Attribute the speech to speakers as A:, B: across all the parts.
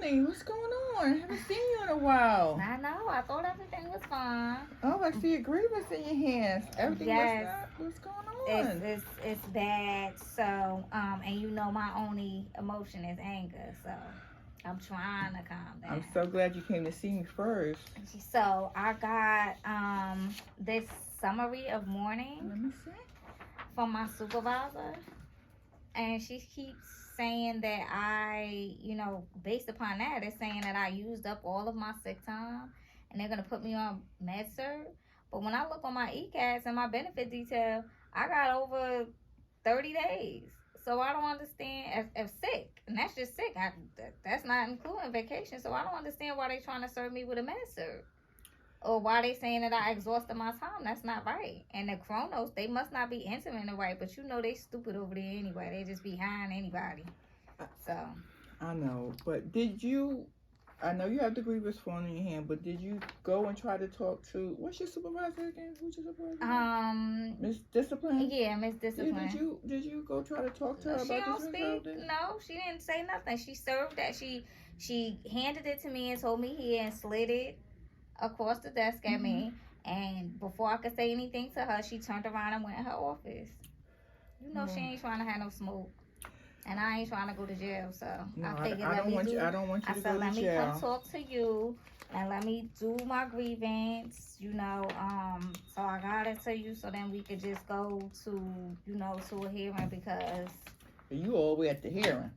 A: Melanie, what's going on? I haven't seen you in a while.
B: I know. I thought everything was fine.
A: Oh, I see a grievance in your hands. Everything messed
B: Yes,
A: up. What's going
B: it's
A: on?
B: it's it's bad. So and you know my only emotion is anger. So I'm trying to calm
A: I'm
B: down.
A: so glad you came to see me first.
B: So I got this summary of mourning
A: Let me see.
B: from my supervisor, and she keeps saying that based upon that, it's saying that I used up all of my sick time, and they're gonna put me on med surg. But when I look on my ECAS and my benefit detail, I got over 30 days. So I don't understand if sick, and that's just sick. That's not including vacation. So I don't understand why they trying to serve me with a med surg, or why they saying that I exhausted my time. That's not right. And the chronos, they must not be entering it right, but you know they stupid over there anyway. They just behind anybody. So
A: I know, but did you? I know you have the grievance form in your hand, but did you go and try to talk to what's your supervisor again? Who's your supervisor? Miss Discipline.
B: yeah, Miss
A: Yeah,
B: Discipline.
A: did you go try to talk to her
B: She
A: about
B: don't
A: this
B: speak.
A: result?
B: No, she didn't say nothing. She served that. She handed it to me and told me here and slid it across the desk at me. And before I could say anything to her, she turned around and went in her office. You know she ain't trying to have no smoke, and I ain't trying to go to jail. So
A: No,
B: I figured
A: I don't want you to go to
B: let me
A: jail.
B: come talk to you and let me do my grievance. So I got it to you, so then we could just go to a hearing because
A: You all the way at the hearing.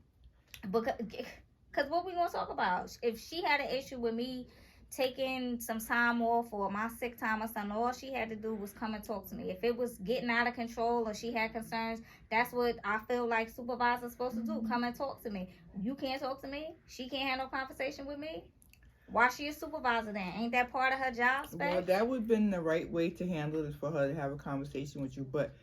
B: Because what we gonna talk about? If she had an issue with me taking some time off or my sick time or something, all she had to do was come and talk to me. If it was getting out of control or she had concerns, that's what I feel like supervisor's supposed to do. Come and talk to me. You can't talk to me. She can't have no conversation with me. Why she a supervisor then? Ain't that part of her job spec?
A: Well, that would have been the right way to handle it, for her to have a conversation with you. But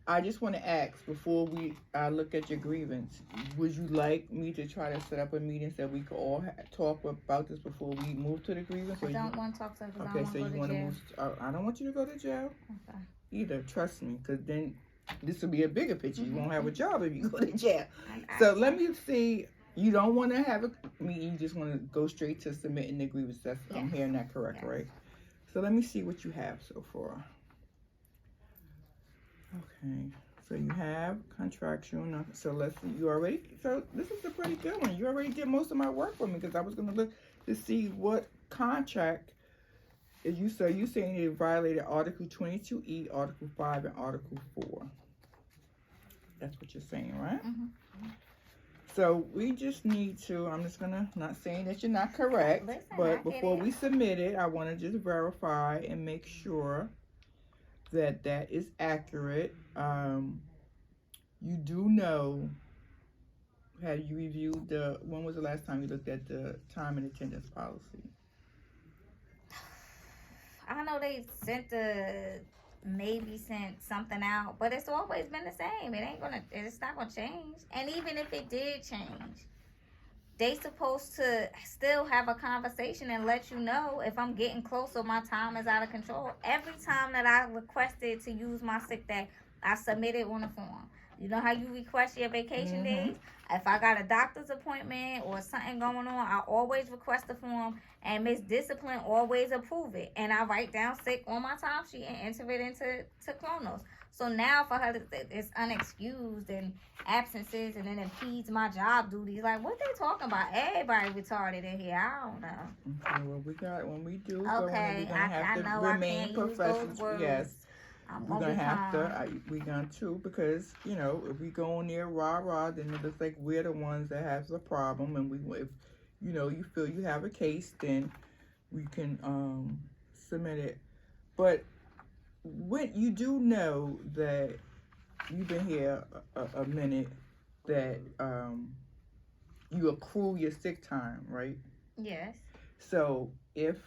A: I just want to ask, before we look at your grievance, would you like me to try to set up a meeting so we could all talk about this before we move to the grievance?
B: I don't want to talk to her because
A: Okay,
B: I
A: so
B: don't
A: you
B: want
A: want
B: to
A: to
B: go
A: move? I don't want you to go to jail
B: Okay.
A: either. Trust me, because then this will be a bigger picture. You won't have a job if you go to jail.
B: I-
A: So let me see. You don't want to have a meeting. You just want to go straight to submitting the grievance. I'm
B: Yes.
A: hearing that correct,
B: Yes.
A: right? So let me see what you have so far. Okay. So you have contractual. So let's see. So this is a pretty good one. You already did most of my work for me, because I was going to look to see what contract is you. So you saying it violated Article 22E, Article 5, and Article 4. That's what you're saying, right? So we just need to, I'm just going to, not saying that you're not correct,
B: Listen,
A: but before we submit it, I want to just verify and make sure that that is accurate. You do know, have you reviewed when was the last time you looked at the time and attendance policy?
B: I know they maybe sent something out, but it's always been the same. It's not gonna change. And even if it did change, they supposed to still have a conversation and let you know if I'm getting close or my time is out of control. Every time that I requested to use my sick day, I submitted on the form. You know how you request your vacation days? If I got a doctor's appointment or something going on, I always request the form, and Miss Discipline always approve it. And I write down sick on my time sheet and enter it into Chronos. So now for her, it's unexcused and absences, and then impedes my job duties. Like, what they talking about? Everybody retarded in here. I don't know.
A: Okay, well, when we do
B: Okay,
A: go in, we're gonna have to
B: know
A: remain professional. Yes. We're gonna have
B: to.
A: we're going to, because if we go in there rah, then it looks like we're the ones that have the problem. And if you feel you have a case, then we can submit it. But when you do know that you've been here a minute, that you accrue your sick time, right?
B: Yes.
A: So if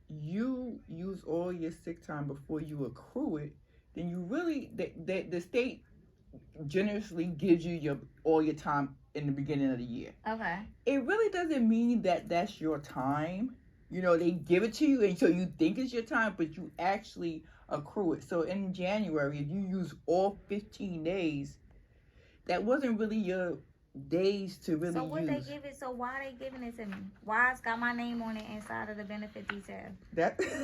A: you use all your sick time before you accrue it, then you really, the state generously gives you all your time in the beginning of the year.
B: Okay.
A: It really doesn't mean that that's your time. They give it to you, and so you think it's your time, but you actually accrue it. So in January, if you use all 15 days, that wasn't really days to really
B: So what
A: use.
B: they give it? So why they giving it to me? Why it's got my name on it inside of the benefit detail?
A: That because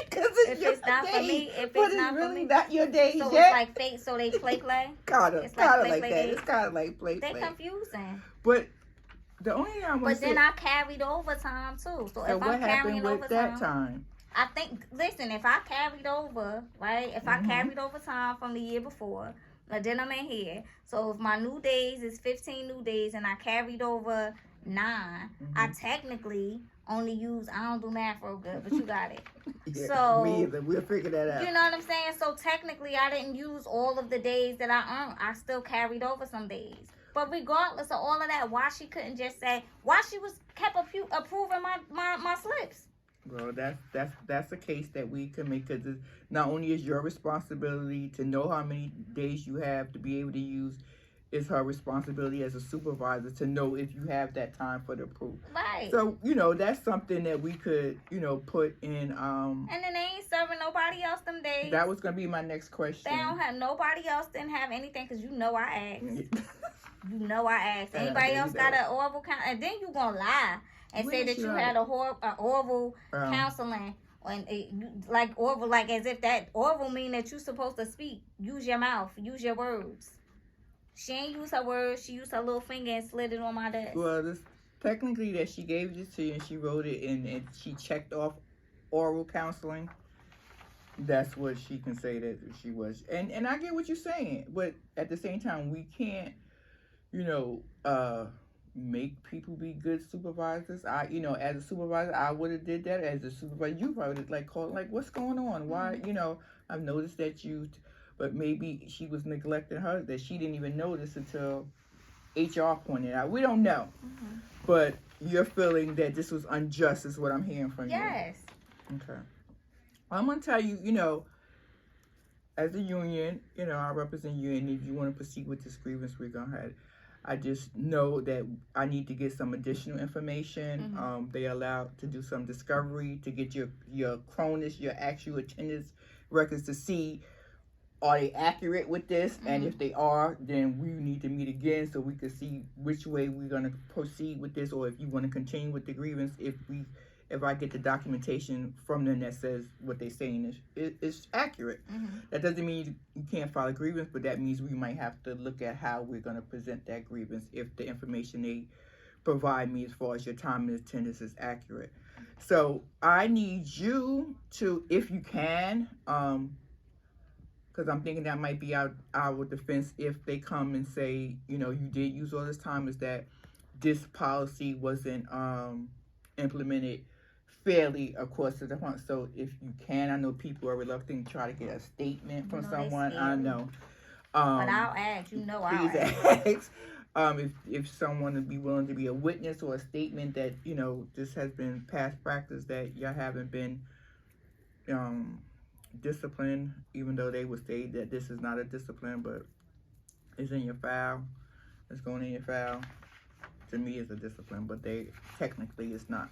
A: it's
B: If
A: your
B: it's not
A: days,
B: for me, if
A: but
B: it's not
A: really
B: for me,
A: not your days
B: so
A: yet.
B: it's like fake. So they play.
A: It's
B: like
A: kind of
B: play
A: like that.
B: days.
A: It's kind of like play.
B: They confusing.
A: But the only thing I want
B: But
A: to say.
B: then I carried overtime too. So if
A: what
B: I'm carrying
A: happened with
B: overtime,
A: that time?
B: I think. Listen, if I carried over, right? If I carried over time from the year before, then I'm in here. So if my new days is 15 new days, and I carried over 9, I technically only use. I don't do math real good, but you got it.
A: Yeah,
B: So
A: me either. We'll figure that out.
B: you know what I'm saying? So technically, I didn't use all of the days that I earned. I still carried over some days. But regardless of all of that, why she couldn't just say, why she was kept approving my slips?
A: Well, that's a case that we can make, because not only is your responsibility to know how many days you have to be able to use, it's her responsibility as a supervisor to know if you have that time for the proof.
B: Right.
A: So, that's something that we could, put in.
B: And then they ain't serving nobody else them days.
A: That was going to be my next question.
B: They don't have, nobody else didn't have anything, because I asked. I asked. Anybody else got an oral count? And then you going to lie and say that you had a oral counseling. Like oral, like as if that oral mean that you supposed to speak. Use your mouth. Use your words. She ain't use her words. She used her little finger and slid it on my desk.
A: Well, this technically that she gave this to you and she wrote it and she checked off oral counseling. That's what she can say that she was. And I get what you're saying, but at the same time, we can't, make people be good supervisors. As a supervisor, I would have did that. As a supervisor, you probably would like called, like, what's going on? Why, I've noticed that but maybe she was neglecting her, that she didn't even notice until HR pointed out. We don't know. Mm-hmm. But you're feeling that this was unjust is what I'm hearing from you.
B: Yes.
A: Okay. I'm going to tell you, as a union, I represent you, and if you want to proceed with this grievance, we're going to have it. I just know that I need to get some additional information. Mm-hmm. They allowed to do some discovery to get your Cronus, your actual attendance records to see, are they accurate with this? Mm-hmm. And if they are, then we need to meet again so we can see which way we're going to proceed with this, or if you want to continue with the grievance, if I get the documentation from them that says what they're saying is accurate. Mm-hmm. That doesn't mean you can't file a grievance, but that means we might have to look at how we're going to present that grievance if the information they provide me as far as your time and attendance is accurate. So I need you to, if you can, because I'm thinking that might be our defense if they come and say, you did use all this time, is that this policy wasn't implemented fairly across the department. So if you can, I know people are reluctant to try to get a statement from someone. I know.
B: But I'll ask.
A: Please ask. If someone would be willing to be a witness or a statement that this has been past practice, that y'all haven't been disciplined, even though they would say that this is not a discipline, but it's in your file. It's going in your file. To me, it's a discipline, but technically it's not.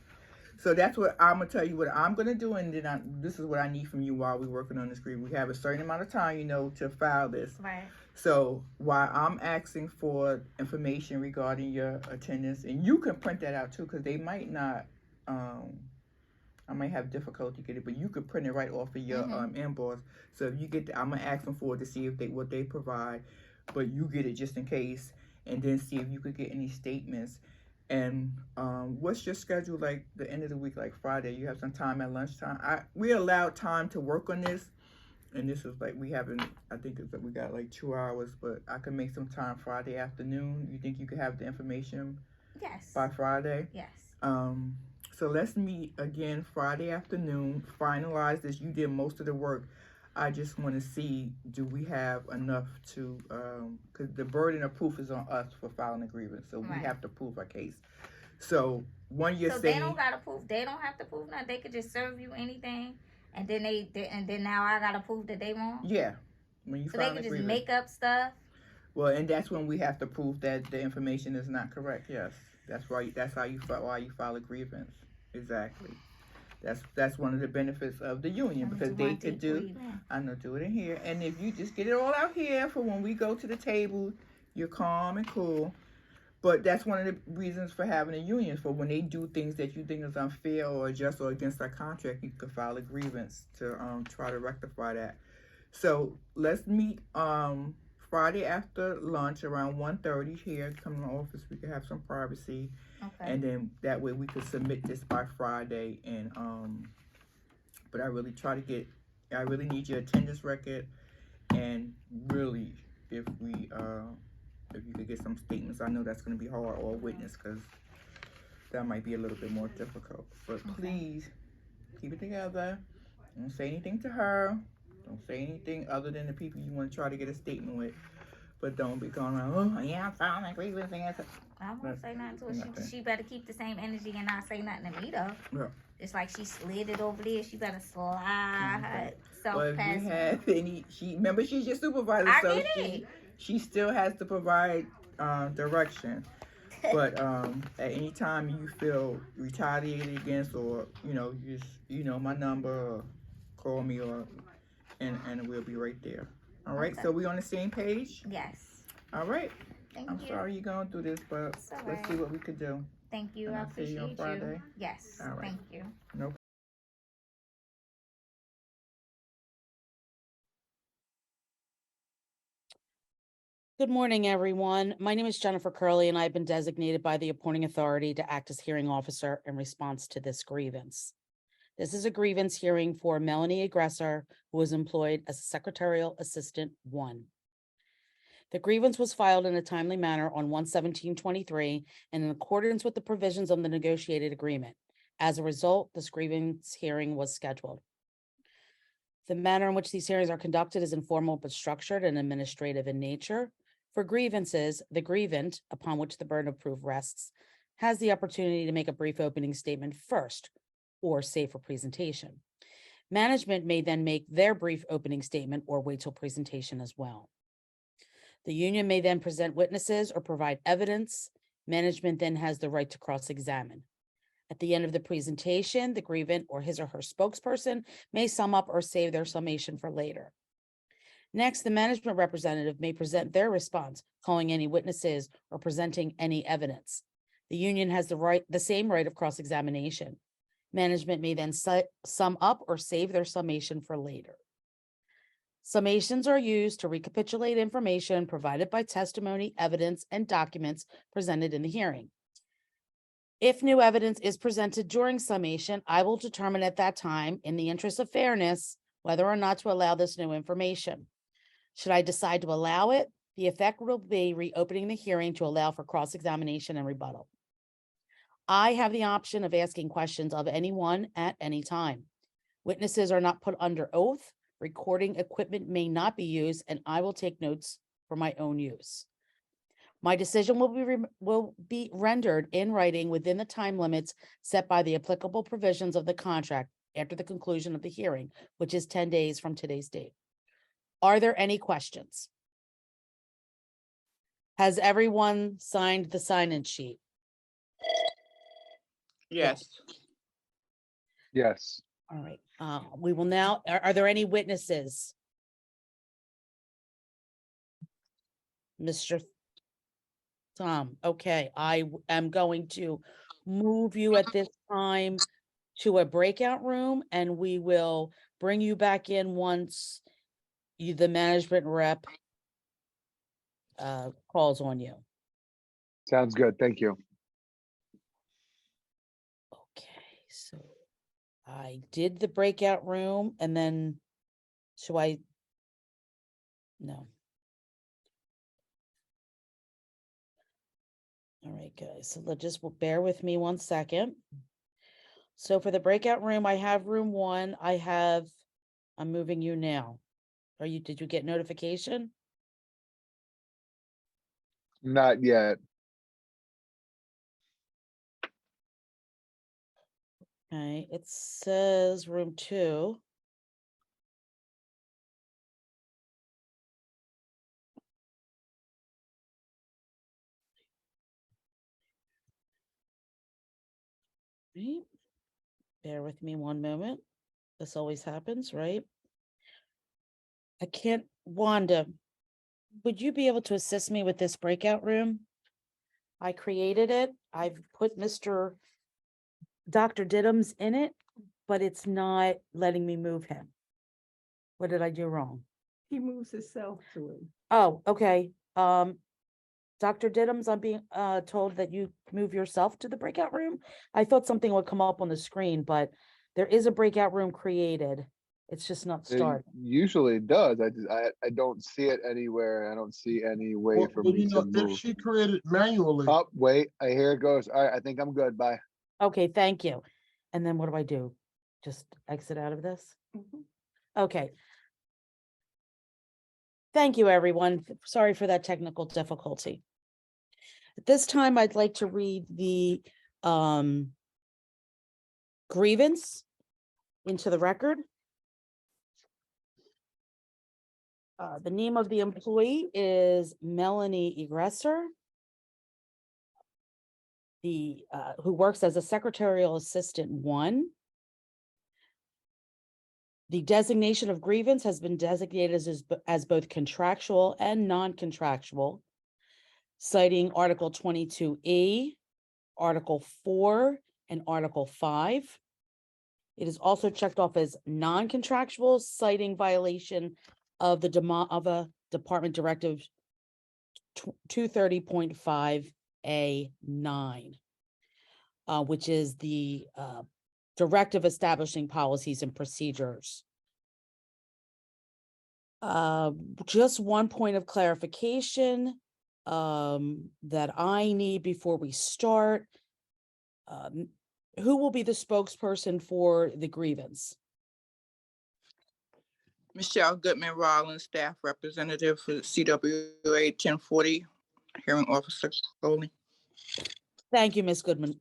A: So that's what I'm going to tell you what I'm going to do, and then this is what I need from you while we're working on this grievance. We have a certain amount of time, to file this.
B: Right.
A: So while I'm asking for information regarding your attendance, and you can print that out too, because they might not, I might have difficulty getting it, but you could print it right off of your inbox. So if you get I'm going to ask them for it to see what they provide, but you get it just in case, and then see if you could get any statements. And what's your schedule like the end of the week, like Friday? You have some time at lunchtime? We allowed time to work on this, and this is like I think it's that we got like 2 hours, but I can make some time Friday afternoon. You think you could have the information?
B: Yes.
A: By Friday?
B: Yes.
A: So let's meet again Friday afternoon, finalize this. You did most of the work. I just want to see, do we have enough to, because the burden of proof is on us for filing a grievance, so we have to prove our case. So when you're saying,
B: they don't gotta prove, they don't have to prove nothing. They could just serve you anything, and then then now I gotta prove that they won't.
A: Yeah, when you
B: so they could just make up stuff.
A: Well, and that's when we have to prove that the information is not correct. Yes, that's how you file a grievance. Exactly. That's one of the benefits of the union, because they could do it in here. And if you just get it all out here for when we go to the table, you're calm and cool. But that's one of the reasons for having a union, for when they do things that you think is unfair or just or against our contract, you can file a grievance to try to rectify that. So let's meet Friday after lunch around 1:30 here. Come in the office. We can have some privacy,
B: Okay.
A: and then that way we could submit this by Friday. And but I really try to get. I really need your attendance record, and really, if we if you could get some statements, I know that's going to be hard, or a witness, because that might be a little bit more difficult. But please keep it together. Don't say anything to her. Don't say anything other than the people you want to try to get a statement with. But don't be going around, oh, yeah, I'm filing a grievance against her.
B: I won't say nothing to her.
A: Nothing.
B: She better keep the same energy and not say nothing to me, though.
A: Yeah.
B: It's like she slid it over there. She better slide herself
A: Well, if
B: past
A: you
B: me.
A: have any, remember she's your supervisor,
B: I
A: so
B: get it.
A: she still has to provide direction. But at any time you feel retaliated against, or you know my number, or call me, or and we'll be right there. All right.
B: Okay.
A: So we on the same page.
B: Yes.
A: All right.
B: Thank
A: I'm
B: you.
A: sorry you're going through this, but let's see what we could do.
B: Thank you.
A: And
B: I
A: I'll see you on
B: appreciate you.
A: Friday.
B: Yes.
A: All right.
B: Thank you.
A: No.
C: Good morning, everyone. My name is Jennifer Curley, and I've been designated by the appointing authority to act as hearing officer in response to this grievance. This is a grievance hearing for Melanie Aggressor, who was employed as Secretarial Assistant 1. The grievance was filed in a timely manner on 1/17/23 and in accordance with the provisions of the negotiated agreement. As a result, this grievance hearing was scheduled. The manner in which these hearings are conducted is informal but structured and administrative in nature. For grievances, the grievant, upon which the burden of proof rests, has the opportunity to make a brief opening statement first, or save for presentation. Management may then make their brief opening statement or wait till presentation as well. The union may then present witnesses or provide evidence. Management then has the right to cross-examine. At the end of the presentation, the grievant or his or her spokesperson may sum up or save their summation for later. Next, the management representative may present their response, calling any witnesses or presenting any evidence. The union has the same right of cross-examination. Management may then sum up or save their summation for later. Summations are used to recapitulate information provided by testimony, evidence, and documents presented in the hearing. If new evidence is presented during summation, I will determine at that time, in the interest of fairness, whether or not to allow this new information. Should I decide to allow it, the effect will be reopening the hearing to allow for cross-examination and rebuttal. I have the option of asking questions of anyone at any time. Witnesses are not put under oath. Recording equipment may not be used, and I will take notes for my own use. My decision will be rendered in writing within the time limits set by the applicable provisions of the contract after the conclusion of the hearing, which is 10 days from today's date. Are there any questions? Has everyone signed the sign-in sheet?
A: Yes.
D: Yes.
C: All right. We will now, are there any witnesses? Mr. Tom, okay, I am going to move you at this time to a breakout room, and we will bring you back in once the management rep calls on you.
D: Sounds good. Thank you.
C: Okay, so I did the breakout room, and then should I? No. All right, guys, so bear with me 1 second. So for the breakout room, I have room 1. I'm moving you now. Did you get notification?
D: Not yet.
C: Okay, it says room 2. Right. Bear with me 1 moment. This always happens, right? I can't, Wanda, would you be able to assist me with this breakout room? I created it. I've put Dr. Diddums in it, but it's not letting me move him. What did I do wrong?
A: He moves himself to it.
C: Oh, okay. Dr. Diddums, I'm being told that you move yourself to the breakout room. I thought something would come up on the screen, but there is a breakout room created. It's just not
D: It
C: starting.
D: usually does. I don't see it anywhere. I don't see any way for
E: Well,
D: me to
E: if
D: move.
E: she created manually,
D: Oh, wait, here it goes. All right, I think I'm good. Bye.
C: Okay, thank you. And then what do I do? Just exit out of this? Okay. Thank you, everyone. Sorry for that technical difficulty. At this time, I'd like to read the grievance into the record. The name of the employee is Melanie Egresser, who works as a secretarial assistant 1. The designation of grievance has been designated as both contractual and non-contractual, citing Article 22E, Article 4, and Article 5. It is also checked off as non-contractual, citing violation of a Department Directive 230.5A9, which is the directive establishing policies and procedures. Just one point of clarification that I need before we start. Who will be the spokesperson for the grievance?
A: Michelle Goodman Rollins, staff representative for CWA 1040, hearing officer Foley.
C: Thank you, Ms. Goodman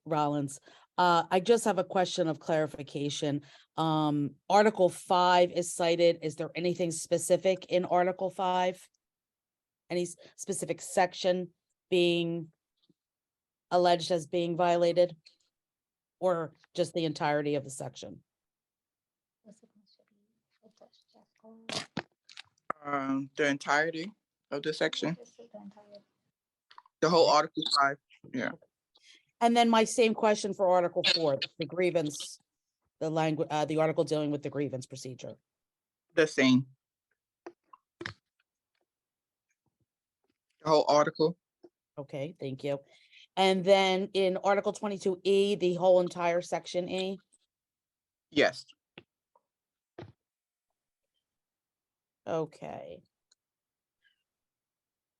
C: Rollins. I just have a question of clarification. Article 5 is cited. Is there anything specific in Article 5? Any specific section being alleged as being violated? Or just the entirety of the section?
A: The entirety of the section, the whole Article 5. Yeah.
C: And then my same question for Article 4, the grievance, the language, the article dealing with the grievance procedure.
A: The same. The whole article.
C: Okay, thank you. And then in Article 22E, the whole entire section E.
A: Yes.
C: Okay.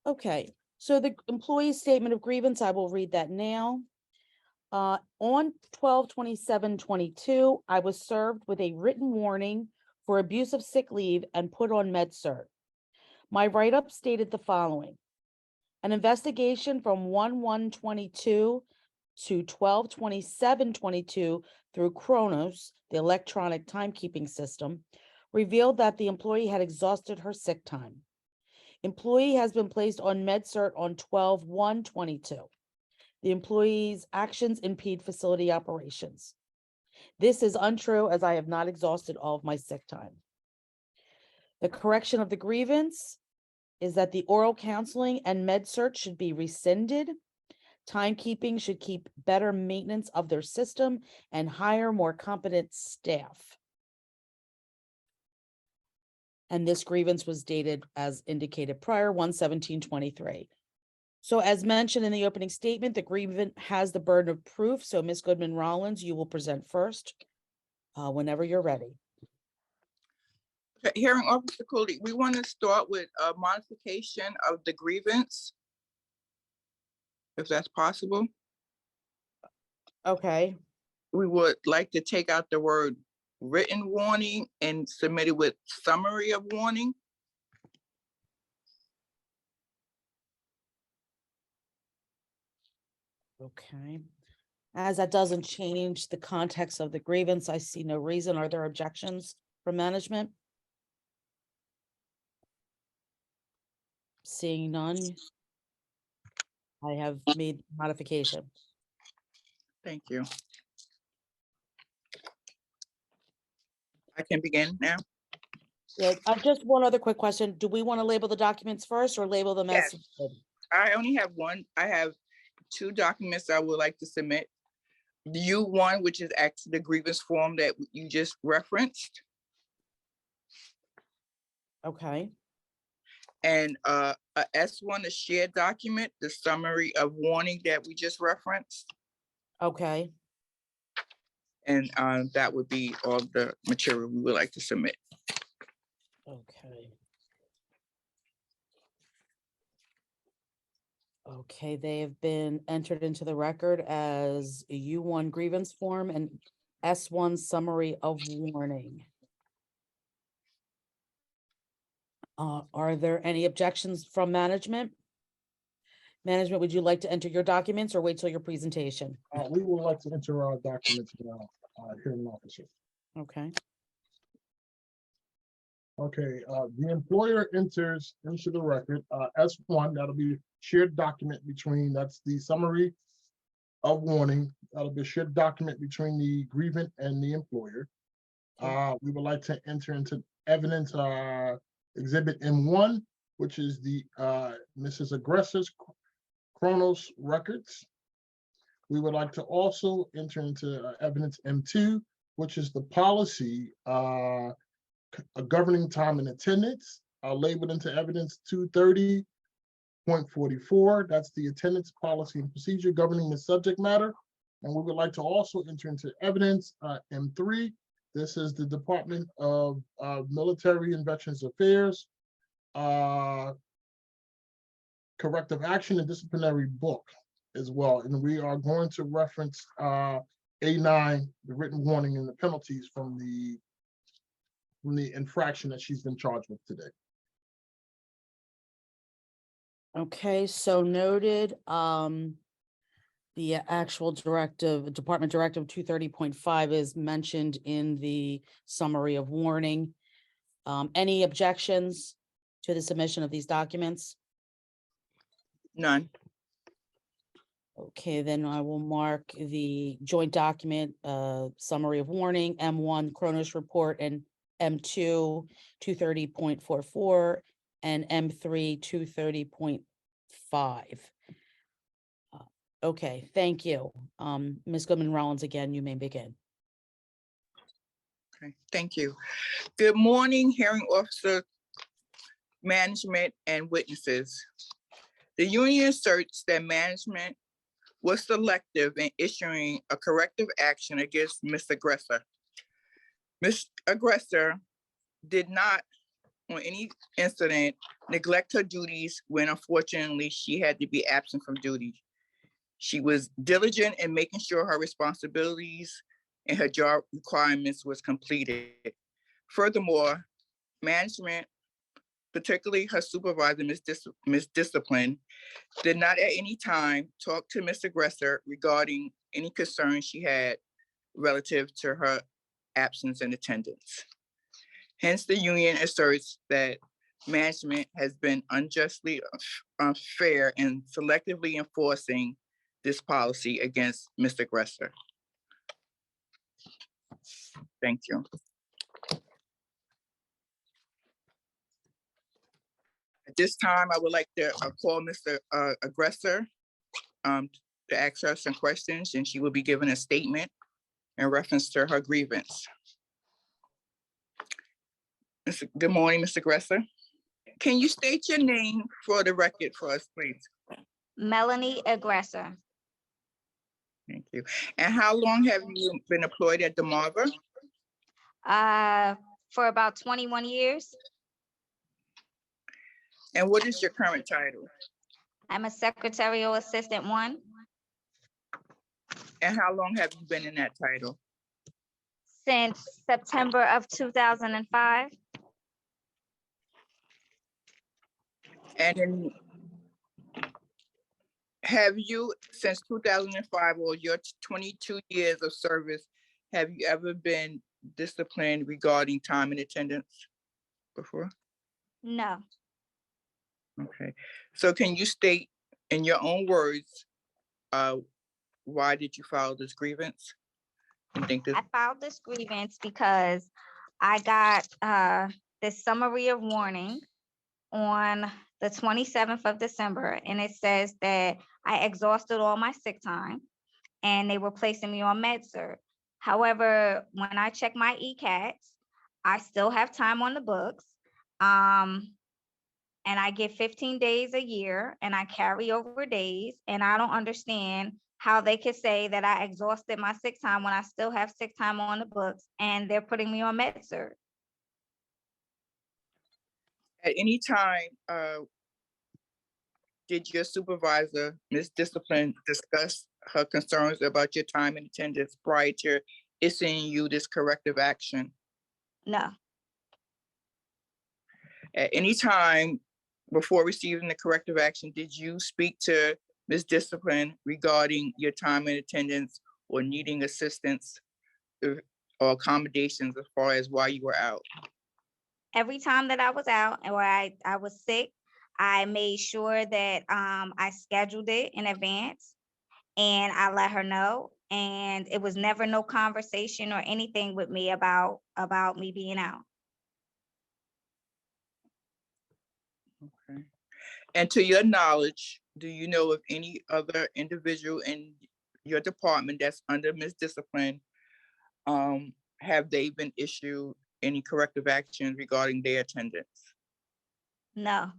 C: Okay, so the employee statement of grievance, I will read that now. On 12/27/22, I was served with a written warning for abuse of sick leave and put on MedCert. My write-up stated the following. An investigation from 1/1/22 to 12/27/22 through Kronos, the electronic timekeeping system, revealed that the employee had exhausted her sick time. Employee has been placed on MedCert on 12/1/22. The employee's actions impede facility operations. This is untrue as I have not exhausted all of my sick time. The correction of the grievance is that the oral counseling and MedCert should be rescinded. Timekeeping should keep better maintenance of their system and hire more competent staff. And this grievance was dated as indicated prior 1/17/23. So as mentioned in the opening statement, the grievant has the burden of proof. So Ms. Goodman Rollins, you will present first whenever you're ready.
A: Okay, hearing officer Foley, we want to start with a modification of the grievance, if that's possible.
C: Okay,
A: We would like to take out the word written warning and submit it with summary of warning.
C: okay. As that doesn't change the context of the grievance, I see no reason. Are there objections from management? Seeing none. I have made modification.
A: Thank you. I can begin now.
C: Yeah, just one other quick question. Do we want to label the documents first or label them as?
A: Yes. I only have one. I have two documents I would like to submit. The U1, which is actually the grievance form that you just referenced,
C: Okay,
A: and a S1, a shared document, the summary of warning that we just referenced.
C: okay,
A: And that would be all the material we would like to submit.
C: okay. Okay, they have been entered into the record as a U1 grievance form and S1 summary of warning. Are there any objections from management? Management, would you like to enter your documents or wait till your presentation?
E: We would like to enter our documents now, hearing officer.
C: Okay,
E: Okay, the employer enters into the record, S1, that'll be shared document between, that's the summary of warning. That'll be a shared document between the grievant and the employer. We would like to enter into evidence, exhibit M1, which is the, Mrs. Aggressor's Chronos records. We would like to also enter into evidence M2, which is the policy, governing time and attendance, labeled into evidence 230.44. That's the attendance policy and procedure governing the subject matter. And we would like to also enter into evidence M3. This is the Department of Military and Veterans Affairs corrective action and disciplinary book as well. And we are going to reference A9, the written warning and the penalties from the infraction that she's been charged with today.
C: okay, so noted. The actual directive, Department Directive 230.5 is mentioned in the summary of warning. Any objections to the submission of these documents?
A: None.
C: Okay, then I will mark the joint document, summary of warning, M1 Kronos report, and M2 230.44 and M3 230.5. Okay, thank you. Ms. Goodman-Rollins, again, you may begin.
A: Okay, thank you. Good morning, hearing officer, management, and witnesses. The union asserts that management was selective in issuing a corrective action against Ms. Aggressor. Ms. Aggressor did not, on any incident, neglect her duties when unfortunately she had to be absent from duty. She was diligent in making sure her responsibilities and her job requirements was completed. Furthermore, management, particularly her supervisor, Ms. Discipline, did not at any time talk to Ms. Aggressor regarding any concerns she had relative to her absence and attendance. Hence, the union asserts that management has been unjustly unfair in selectively enforcing this policy against Ms. Aggressor. Thank you. At this time, I would like to call Mr. Aggressor to ask her some questions, and she will be given a statement in reference to her grievance. Good morning, Mr. Aggressor. Can you state your name for the record for us, please?
B: Melanie Aggressor.
A: Thank you. And how long have you been employed at the Marva?
B: For about 21 years.
A: And what is your current title?
B: I'm a secretarial assistant 1
A: And how long have you been in that title?
B: since September of 2005.
A: And have you, since 2005, or your 22 years of service, have you ever been disciplined regarding time and attendance before?
B: No.
A: Okay, so can you state in your own words, why did you file this grievance? You think this?
B: I filed this grievance because I got this summary of warning on the 27th of December, and it says that I exhausted all my sick time and they were placing me on med-surg. However, when I check my ECATs, I still have time on the books. And I get 15 days a year and I carry over days. And I don't understand how they could say that I exhausted my sick time when I still have sick time on the books and they're putting me on med-surg.
A: At any time, did your supervisor, Ms. Discipline, discuss her concerns about your time and attendance prior to issuing you this corrective action?
B: No,
A: At any time before receiving the corrective action, did you speak to Ms. Discipline regarding your time and attendance or needing assistance or accommodations as far as why you were out?
B: every time that I was out or I was sick, I made sure that I scheduled it in advance and I let her know. And it was never no conversation or anything with me about me being out.
A: Okay. And to your knowledge, do you know of any other individual in your department that's under Ms. Discipline? Have they been issued any corrective actions regarding their attendance?
B: No,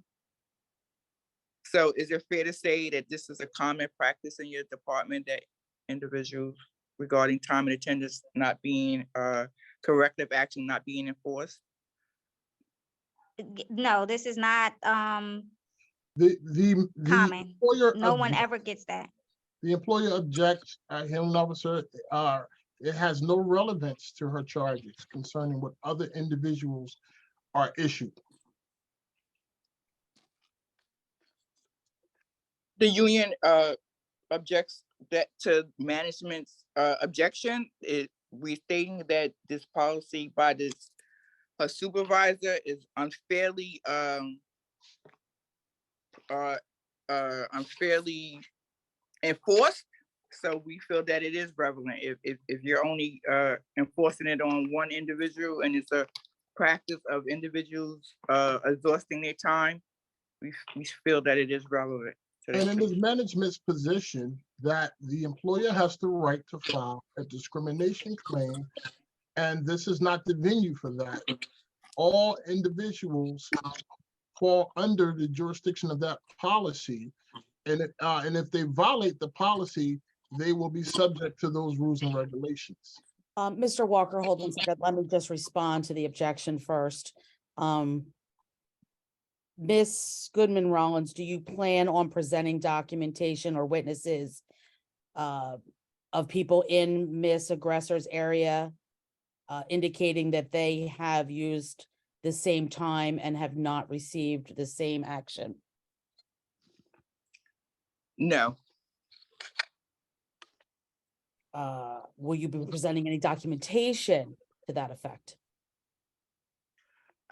A: So is it fair to say that this is a common practice in your department that individuals regarding time and attendance not being, corrective action not being enforced?
B: no, this is not
E: The
B: common.
E: employer,
B: No one
E: objects-
B: ever gets that.
E: the employer objects, hearing officer, it has no relevance to her charges concerning what other individuals are issued.
A: The union, objects that to management's, objection. We stating that this policy by this, her supervisor is unfairly, unfairly enforced. So we feel that it is relevant. If you're only enforcing it on one individual and it's a practice of individuals exhausting their time, we feel that it is relevant.
E: And in this management's position, that the employer has the right to file a discrimination claim, and this is not the venue for that. All individuals fall under the jurisdiction of that policy, and if they violate the policy, they will be subject to those rules and regulations.
C: Mr. Walker, hold one second. Let me just respond to the objection first. Ms. Goodman Rollins, do you plan on presenting documentation or witnesses of people in Ms. Aggressor's area indicating that they have used the same time and have not received the same action?
A: No.
C: Will you be presenting any documentation to that effect?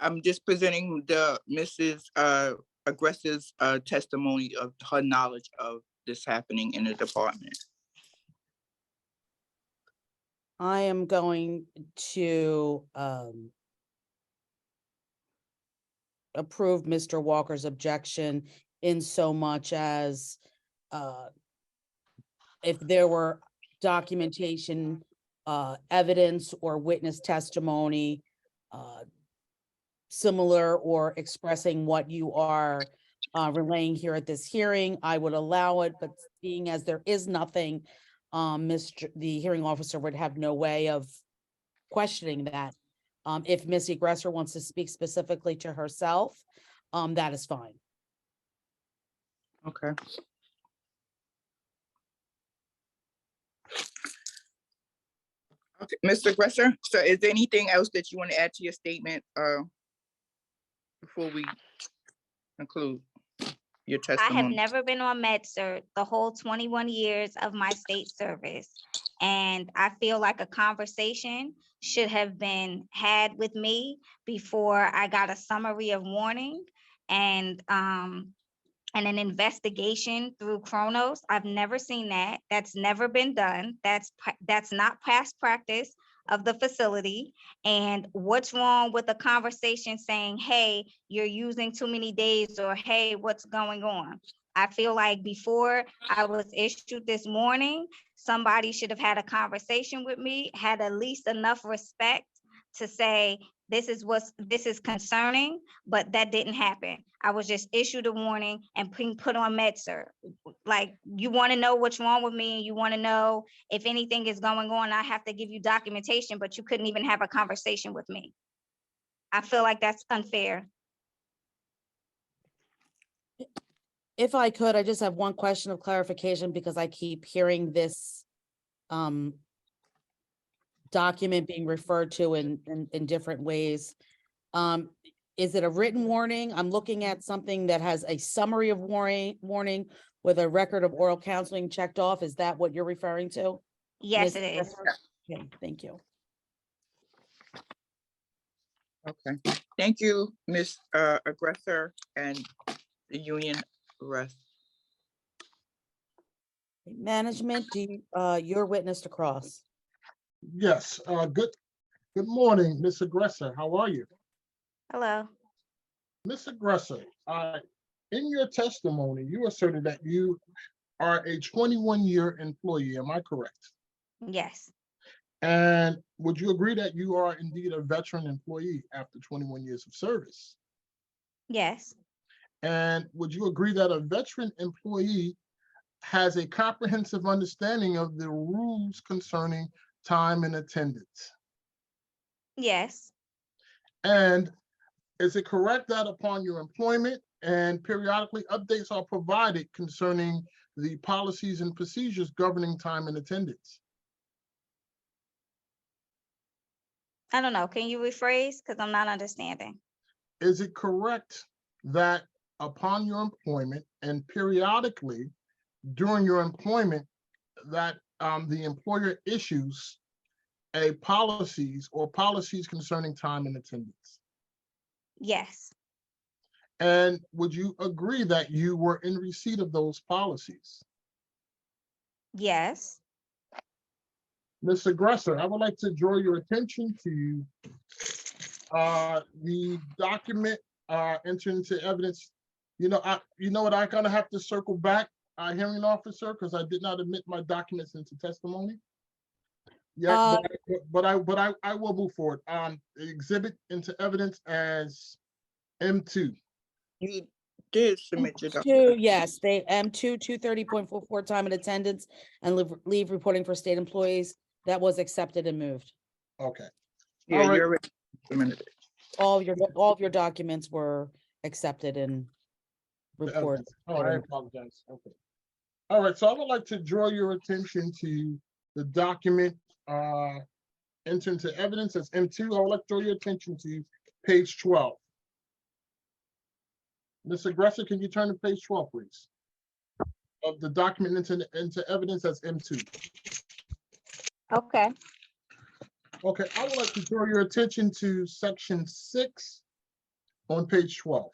A: I'm just presenting the Mrs. Aggressor's testimony of her knowledge of this happening in the department.
C: I am going to approve Mr. Walker's objection in so much as if there were documentation, evidence or witness testimony similar or expressing what you are relaying here at this hearing, I would allow it, but seeing as there is nothing, the hearing officer would have no way of questioning that. If Ms. Aggressor wants to speak specifically to herself, that is fine.
A: Okay. Okay, Mr. Aggressor, so is there anything else that you want to add to your statement before we conclude your
B: I have
A: testimony?
B: never been on med-surg the whole 21 years of my state service. And I feel like a conversation should have been had with me before I got a summary of warning and an investigation through Chronos. I've never seen that. That's never been done. That's not past practice of the facility, and what's wrong with the conversation saying, hey, you're using too many days, or hey, what's going on? I feel like before I was issued this morning, somebody should have had a conversation with me, had at least enough respect to say, this is concerning, but that didn't happen. I was just issued a warning and put on MedServ. Like, you want to know what's wrong with me, and you want to know if anything is going on, I have to give you documentation, but you couldn't even have a conversation with me. I feel like that's unfair.
C: If I could, I just have one question of clarification, because I keep hearing this document being referred to in different ways. Is it a written warning? I'm looking at something that has a summary of warning with a record of oral counseling checked off. Is that what you're referring to?
B: Yes,
C: Ms.
B: it is.
C: Presser? Okay, thank you.
A: Okay, thank you, Ms. Aggressor and the union rest.
C: Management, do you, you're witness to cross.
E: Yes, good morning, Ms. Aggressor. How are you?
B: Hello.
E: Ms. Aggressor, in your testimony, you asserted that you are a 21-year employee. Am I correct?
B: Yes.
E: And would you agree that you are indeed a veteran employee after 21 years of service?
B: Yes.
E: And would you agree that a veteran employee has a comprehensive understanding of the rules concerning time and attendance?
B: Yes.
E: And is it correct that upon your employment and periodically updates are provided concerning the policies and procedures governing time and attendance?
B: I don't know. Can you rephrase? Because I'm not understanding.
E: Is it correct that upon your employment and periodically during your employment that the employer issues policies concerning time and attendance?
B: Yes.
E: And would you agree that you were in receipt of those policies?
B: Yes.
E: Ms. Aggressor, I would like to draw your attention to the document entered into evidence. You know what, I'm gonna have to circle back, hearing officer, because I did not admit my documents into testimony. Yeah, but I will move forward. Exhibit into evidence as M2.
A: You did submit your document.
C: Two, yes, they M2 230.44 time and attendance and leave reporting for state employees. That was accepted and moved.
E: Okay.
A: Yeah,
E: All right.
A: you already submitted it.
C: All of your documents were accepted and reported.
E: Oh, I apologize. Okay. All right, so I would like to draw your attention to the document entered into evidence as M2. I would like to draw your attention to page 12. Ms. Aggressor, can you turn to page 12, please? Of the document into evidence as M2.
B: Okay.
E: Okay, I would like to draw your attention to section 6 on page 12.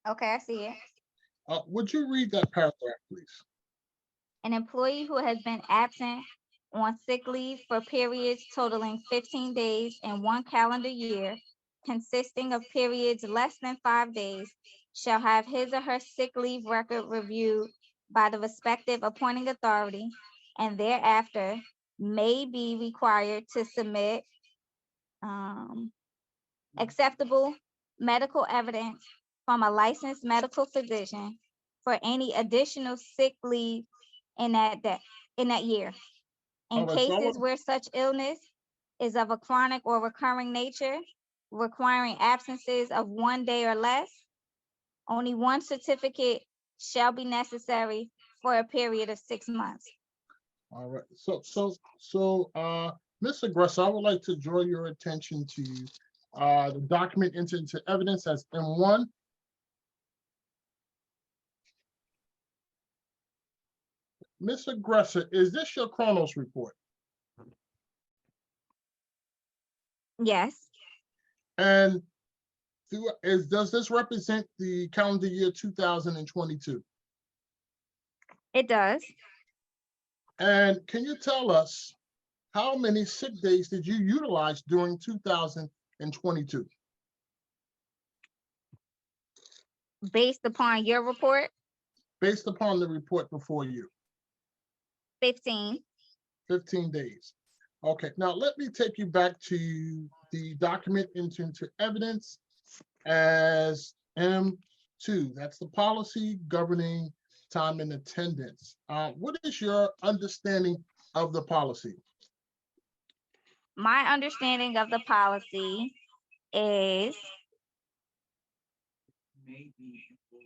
B: Okay, I see it.
E: Would you read that paragraph, please?
B: An employee who has been absent on sick leave for periods totaling 15 days in one calendar year, consisting of periods less than 5 days, shall have his or her sick leave record reviewed by the respective appointing authority, and thereafter may be required to submit acceptable medical evidence from a licensed medical physician for any additional sick leave in that year. In cases where such illness is of a chronic or recurring nature, requiring absences of 1 day or less, only one certificate shall be necessary for a period of 6 months.
E: All right, so Ms. Aggressor, I would like to draw your attention to the document entered into evidence as M1. Ms. Aggressor, is this your Chronos report?
B: Yes.
E: And does this represent the calendar year 2022?
B: It does.
E: And can you tell us how many sick days did you utilize during 2022?
B: Based upon your report,
E: Based upon the report before you,
B: 15.
E: 15 days. Okay, now let me take you back to the document into evidence as M2. That's the policy governing time and attendance. What is your understanding of the policy?
B: My understanding of the policy is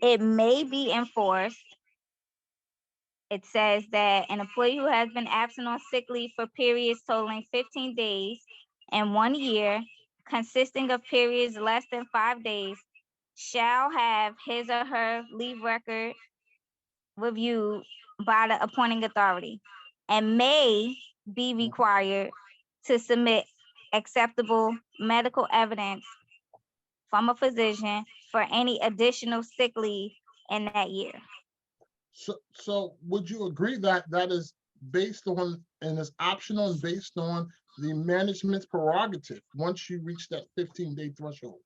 B: it may be enforced. It says that an employee who has been absent on sick leave for periods totaling 15 days and 1 year, consisting of periods less than 5 days, shall have his or her leave record reviewed by the appointing authority and may be required to submit acceptable medical evidence from a physician for any additional sick leave in that year.
E: So would you agree that that is based on and is optional and based on the management's prerogative once you reach that 15-day threshold?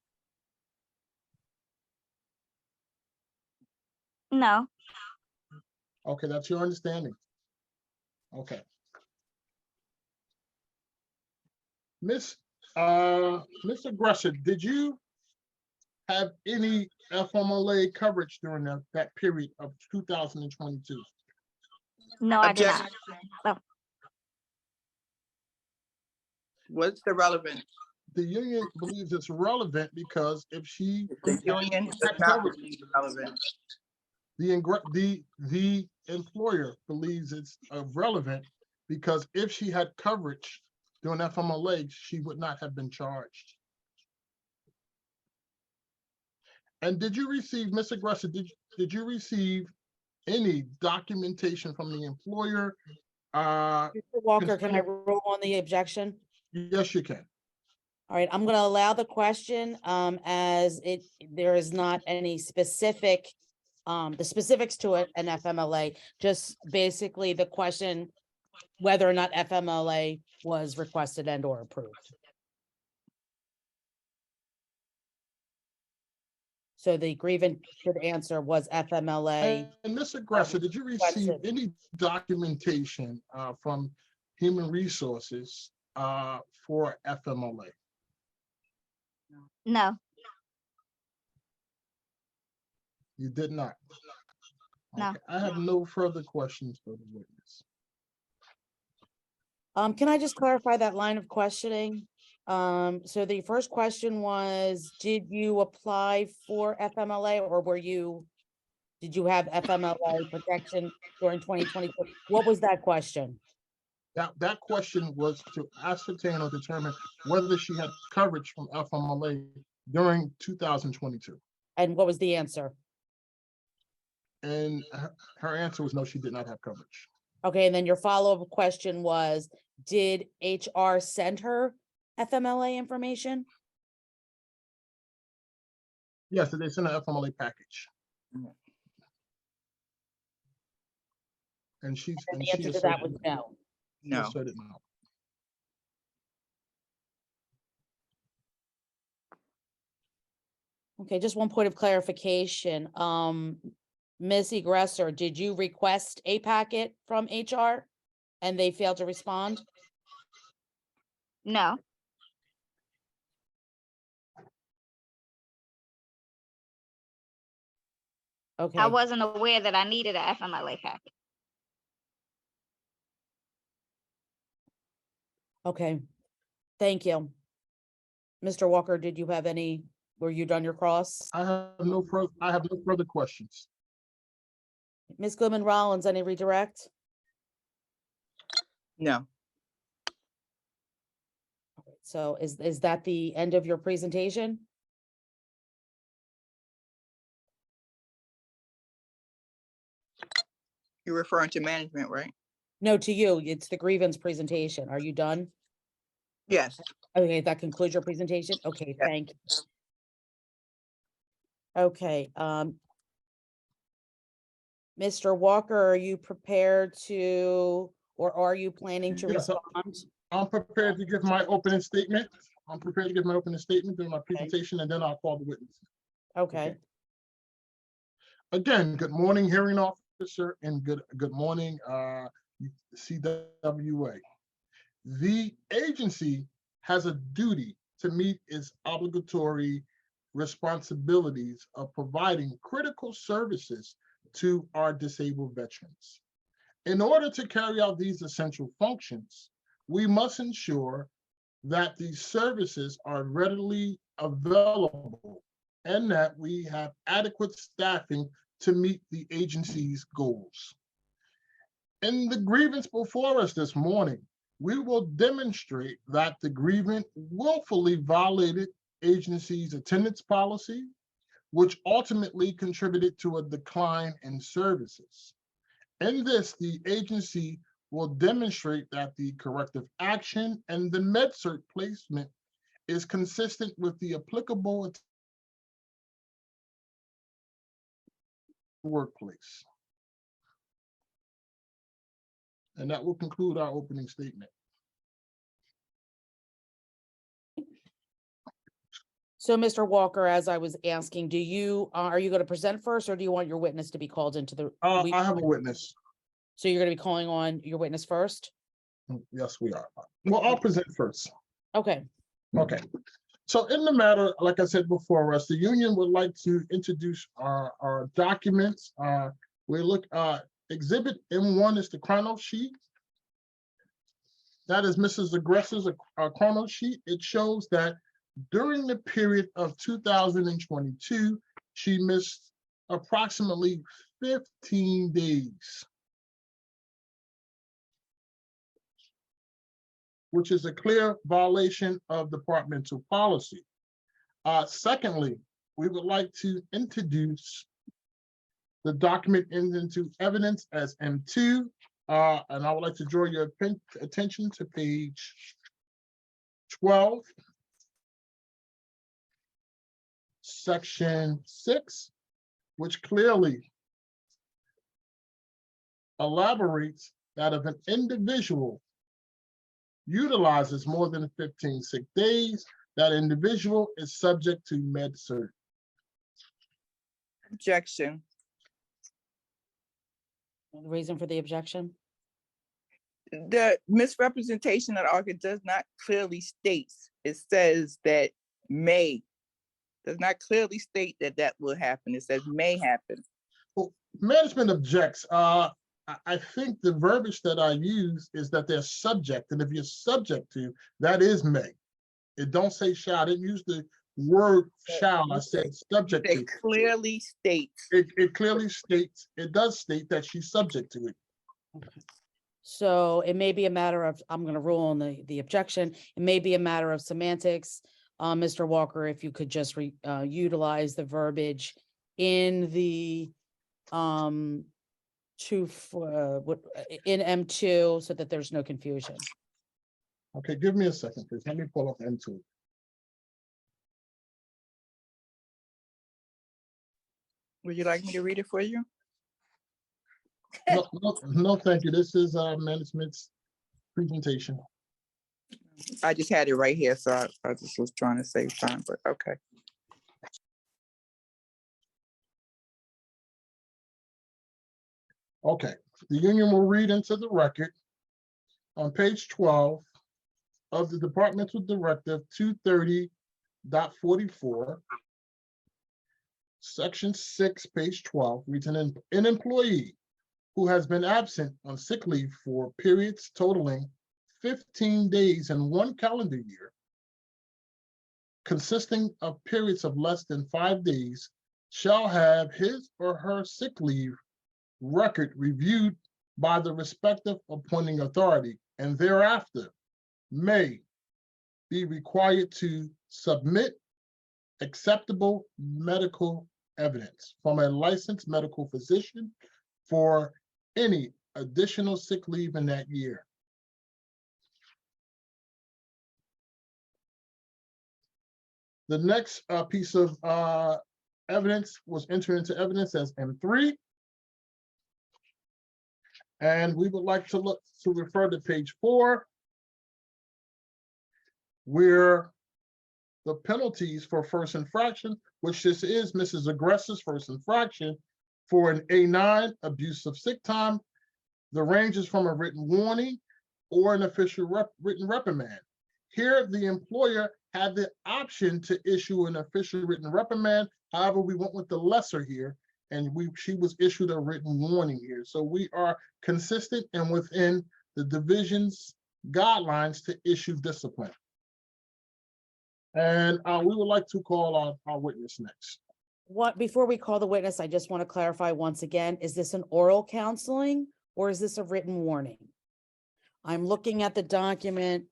B: No.
E: Okay, that's your understanding. Okay. Miss Aggressor, did you have any FMLA coverage during that period of 2022?
B: No, I did
A: Objection.
B: not. Oh.
A: What's the relevance?
E: The union believes it's relevant because if she
A: The union does
E: had
A: not
E: coverage,
A: believe relevant.
E: the employer believes it's relevant because if she had coverage during FMLA, she would not have been charged. And did you receive, Ms. Aggressor, did you receive any documentation from the employer?
C: Mr. Walker, can I rule on the objection?
E: Yes, you can.
C: All right, I'm going to allow the question as there is not any specific, the specifics to it, an FMLA, just basically the question whether or not FMLA was requested and or approved. So the grievance should answer was FMLA.
E: And Ms. Aggressor, did you receive
C: requested.
E: any documentation from Human Resources for FMLA?
B: No.
E: You did not?
B: No.
E: Okay, I have no further questions for the witness.
C: Can I just clarify that line of questioning? So the first question was, did you apply for FMLA or did you have FMLA protection during 2022? What was that question?
E: That question was to ascertain or determine whether she had coverage from FMLA during 2022.
C: And what was the answer?
E: And her answer was no, she did not have coverage.
C: Okay, and then your follow-up question was, did HR send her FMLA information?
E: Yes, they sent an FMLA package. And she
C: And the answer to that was no.
A: No.
E: Asserted no.
C: Okay, just one point of clarification. Ms. Aggressor, did you request a packet from HR and they failed to respond?
B: No.
C: Okay.
B: I wasn't aware that I needed a FMLA packet.
C: Okay, thank you. Mr. Walker, did you have were you done your cross?
E: I have no further questions.
C: Ms. Goodman Rollins, any redirect?
A: No.
C: So is that the end of your presentation?
A: You're referring to management, right?
C: No, to you. It's the grievance presentation. Are you done?
A: Yes.
C: Okay, that concludes your presentation? Okay,
A: Yeah.
C: thank you. Okay, Mr. Walker, are you prepared to or are you planning to
E: Yes,
C: respond?
E: I'm prepared to give my opening statement. I'm prepared to give my opening statement during my presentation, and then I'll call the witness.
C: Okay,
E: Again, good morning, hearing officer, and good morning, CWA. The agency has a duty to meet its obligatory responsibilities of providing critical services to our disabled veterans. In order to carry out these essential functions, we must ensure that these services are readily available and that we have adequate staffing to meet the agency's goals. In the grievance before us this morning, we will demonstrate that the grievant willfully violated agency's attendance policy, which ultimately contributed to a decline in services. In this, the agency will demonstrate that the corrective action and the med-cert placement is consistent with the applicable workplace. And that will conclude our opening statement.
C: so Mr. Walker, as I was asking, are you going to present first, or do you want your witness to be called into the?
E: I have a witness.
C: So you're going to be calling on your witness first?
E: Yes, we are. Well, I'll present first.
C: Okay,
E: Okay. So in the matter, like I said before, us, the union would like to introduce our documents. Exhibit M1 is the chrono sheet. That is Mrs. Aggressive's chrono sheet. It shows that during the period of 2022, she missed approximately 15 days, which is a clear violation of departmental policy. Secondly, we would like to introduce the document into evidence as M2, and I would like to draw your attention to page 12, section 6, which clearly elaborates that if an individual utilizes more than 15 sick days, that individual is subject to med-cert.
A: Objection.
C: the reason for the objection?
A: The misrepresentation of the argument does not clearly state. It says that may. Does not clearly state that that will happen. It says may happen.
E: Well, management objects. I think the verbiage that I use is that they're subject, and if you're subject to, that is may. It don't say shall. I didn't use the word shall. I said subject to.
A: It clearly states.
E: It clearly states. It does state that she's subject to it.
C: Okay. So it may be a matter of, I'm going to rule on the objection. It may be a matter of semantics. Mr. Walker, if you could just utilize the verbiage in the in M2 so that there's no confusion.
E: Okay, give me a second, please. Let me pull up M2.
A: Would you like me to read it for you?
E: No, thank you. This is management's presentation.
A: I just had it right here, so I just was trying to save time, but okay.
E: Okay, the union will read into the record on page 12 of the Departmental Directive 230.44, section 6, page 12, reads an employee who has been absent on sick leave for periods totaling 15 days in one calendar year, consisting of periods of less than 5 days, shall have his or her sick leave record reviewed by the respective appointing authority, and thereafter may be required to submit acceptable medical evidence from a licensed medical physician for any additional sick leave in that year. The next piece of evidence was entered into evidence as M3. And we would like to refer to page 4, where the penalties for first infraction, which this is Mrs. Aggressive's first infraction for an A9 abuse of sick time, the range is from a written warning or an official written reprimand. Here, the employer had the option to issue an official written reprimand. However, we went with the lesser here, and she was issued a written warning here. So we are consistent and within the division's guidelines to issue discipline. And we would like to call our witness next.
C: Before we call the witness, I just want to clarify once again, is this an oral counseling or is this a written warning? I'm looking at the document,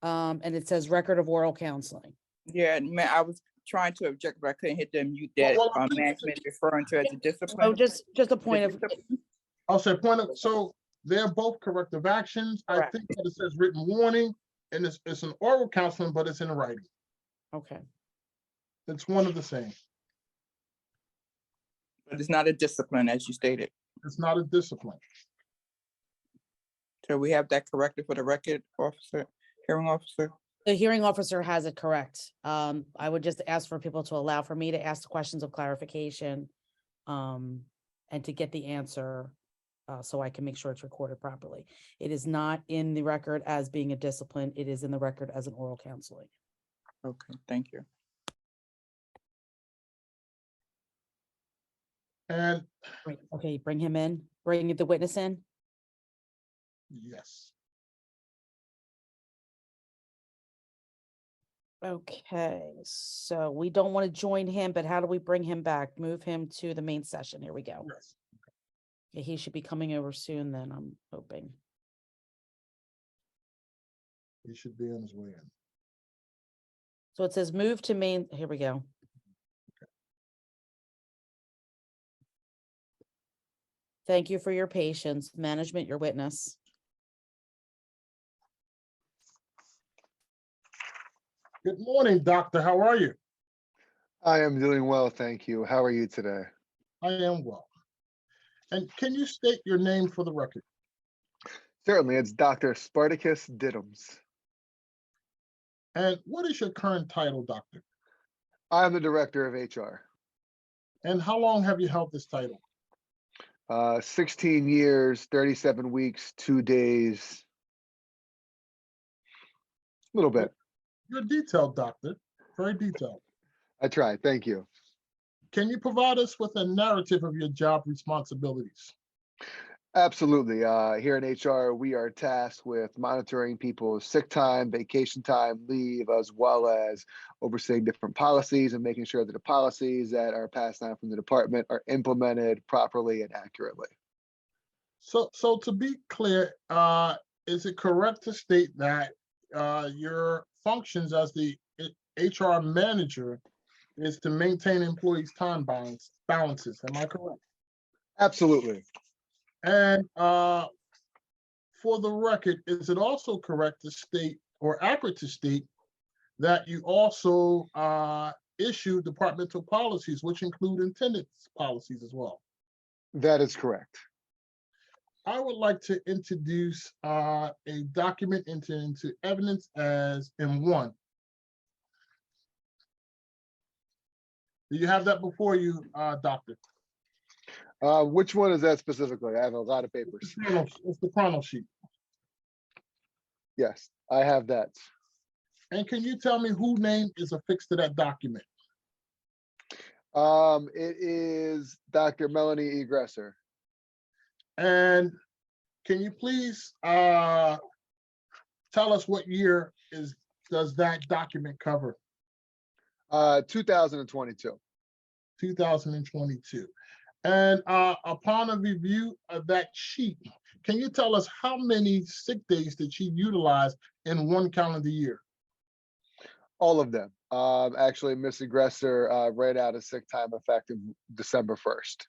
C: and it says record of oral counseling.
A: Yeah, man, I was trying to object, but I couldn't hit the mute that management referring to as a discipline.
C: Oh, just a point of,
E: I'll say so they're both corrective actions.
C: Correct.
E: I think that it says written warning, and it's an oral counseling, but it's in writing.
C: okay.
E: It's one of the same.
A: But it's not a discipline, as you stated.
E: It's not a discipline.
A: So we have that corrected for the record, officer, hearing officer.
C: The hearing officer has it correct. I would just ask for people to allow for me to ask the questions of clarification, and to get the answer, so I can make sure it's recorded properly. It is not in the record as being a discipline. It is in the record as an oral counseling.
A: Okay, thank you.
E: And
C: Right, okay, bring him in, bring the witness in.
E: yes,
C: Okay, so we don't want to join him, but how do we bring him back? Move him to the main session. Here we go.
E: yes.
C: Yeah, he should be coming over soon then, I'm hoping.
E: He should be on his way in.
C: So it says move to main, here we go. Thank you for your patience. Management, your witness.
E: Good morning, doctor. How are you?
D: I am doing well, thank you. How are you today?
E: I am well. And can you state your name for the record?
D: Certainly, it's Dr. Spartacus Diddums.
E: And what is your current title, doctor?
D: I'm the director of HR.
E: And how long have you held this title?
D: 16 years, 37 weeks, 2 days. A little bit.
E: You're detailed, doctor. Very detailed.
D: I tried, thank you.
E: Can you provide us with a narrative of your job responsibilities?
D: Absolutely. Here in HR, we are tasked with monitoring people's sick time, vacation time, leave, as well as overseeing different policies and making sure that the policies that are passed down from the department are implemented properly and accurately.
E: So to be clear, is it correct to state that your functions as the HR manager is to maintain employees' time balances? Am I correct?
D: Absolutely.
E: And for the record, is it also correct to state or accurate to state that you also issue departmental policies, which include attendance policies as well?
D: That is correct.
E: I would like to introduce a document into evidence as M1. Do you have that before you, doctor?
D: Which one is that specifically? I have a lot of papers.
E: It's the chrono sheet.
D: Yes, I have that.
E: And can you tell me whose name is affixed to that document?
D: It is Dr. Melanie E. Gresser.
E: And can you please tell us what year does that document cover?
D: 2022.
E: 2022. And upon a review of that sheet, can you tell us how many sick days did she utilize in one calendar year?
D: All of them. Actually, Ms. Aggressor ran out of sick time effective December 1st.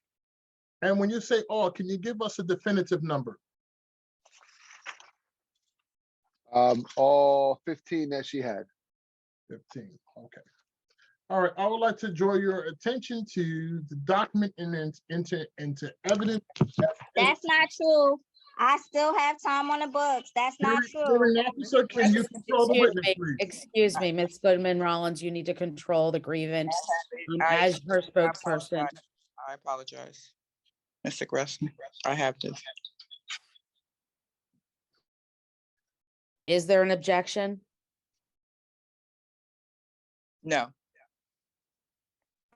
E: And when you say all, can you give us a definitive number?
D: All 15 that she had.
E: 15, okay. All right, I would like to draw your attention to the document and then into evidence.
B: That's not true. I still have time on the books. That's not true.
E: Hearing officer, can you control the witness, please?
C: Excuse me, Ms. Goodman Rollins, you need to control the grievance as her spokesperson.
A: I apologize. Mr. Gressman, I have this.
C: Is there an objection?
A: No.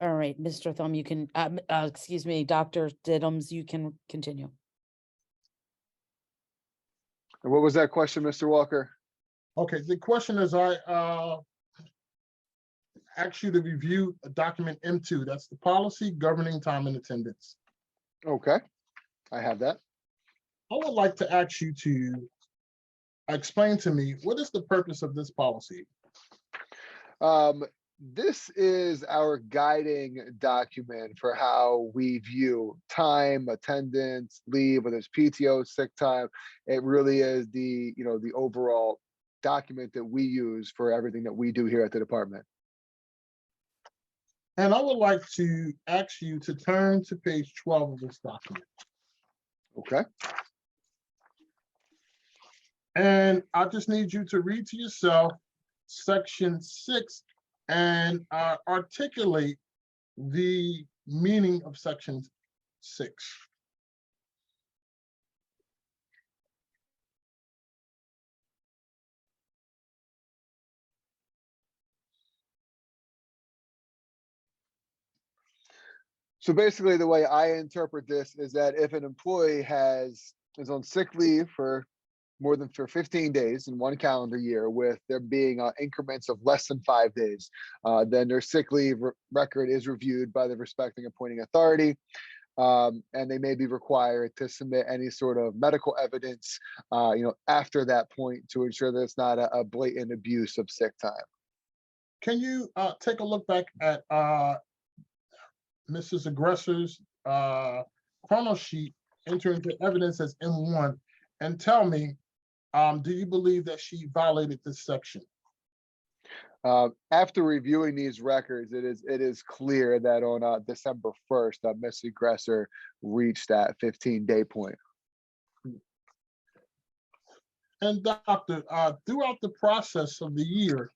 C: All right, Mr. Thumb, you can, excuse me, Dr. Diddums, you can continue.
D: And what was that question, Mr. Walker?
E: Okay, the question is, I asked you to review document M2. That's the policy governing time and attendance.
D: Okay, I have that.
E: I would like to ask you to explain to me, what is the purpose of this policy?
D: This is our guiding document for how we view time, attendance, leave, whether it's PTO, sick time. It really is the, the overall document that we use for everything that we do here at the department.
E: And I would like to ask you to turn to page 12 of this document.
D: Okay.
E: And I just need you to read to yourself section 6 and articulate the meaning of section 6.
D: So basically, the way I interpret this is that if an employee is on sick leave for more than 15 days in one calendar year, with there being increments of less than 5 days, then their sick leave record is reviewed by the respecting appointing authority, and they may be required to submit any sort of medical evidence, after that point, to ensure that it's not a blatant abuse of sick time.
E: Can you take a look back at Mrs. Aggressor's chrono sheet, enter into evidence as M1, and tell me, do you believe that she violated this section?
D: After reviewing these records, it is clear that on December 1st, Ms. Aggressor reached that 15-day point.
E: And doctor, throughout the process of the year,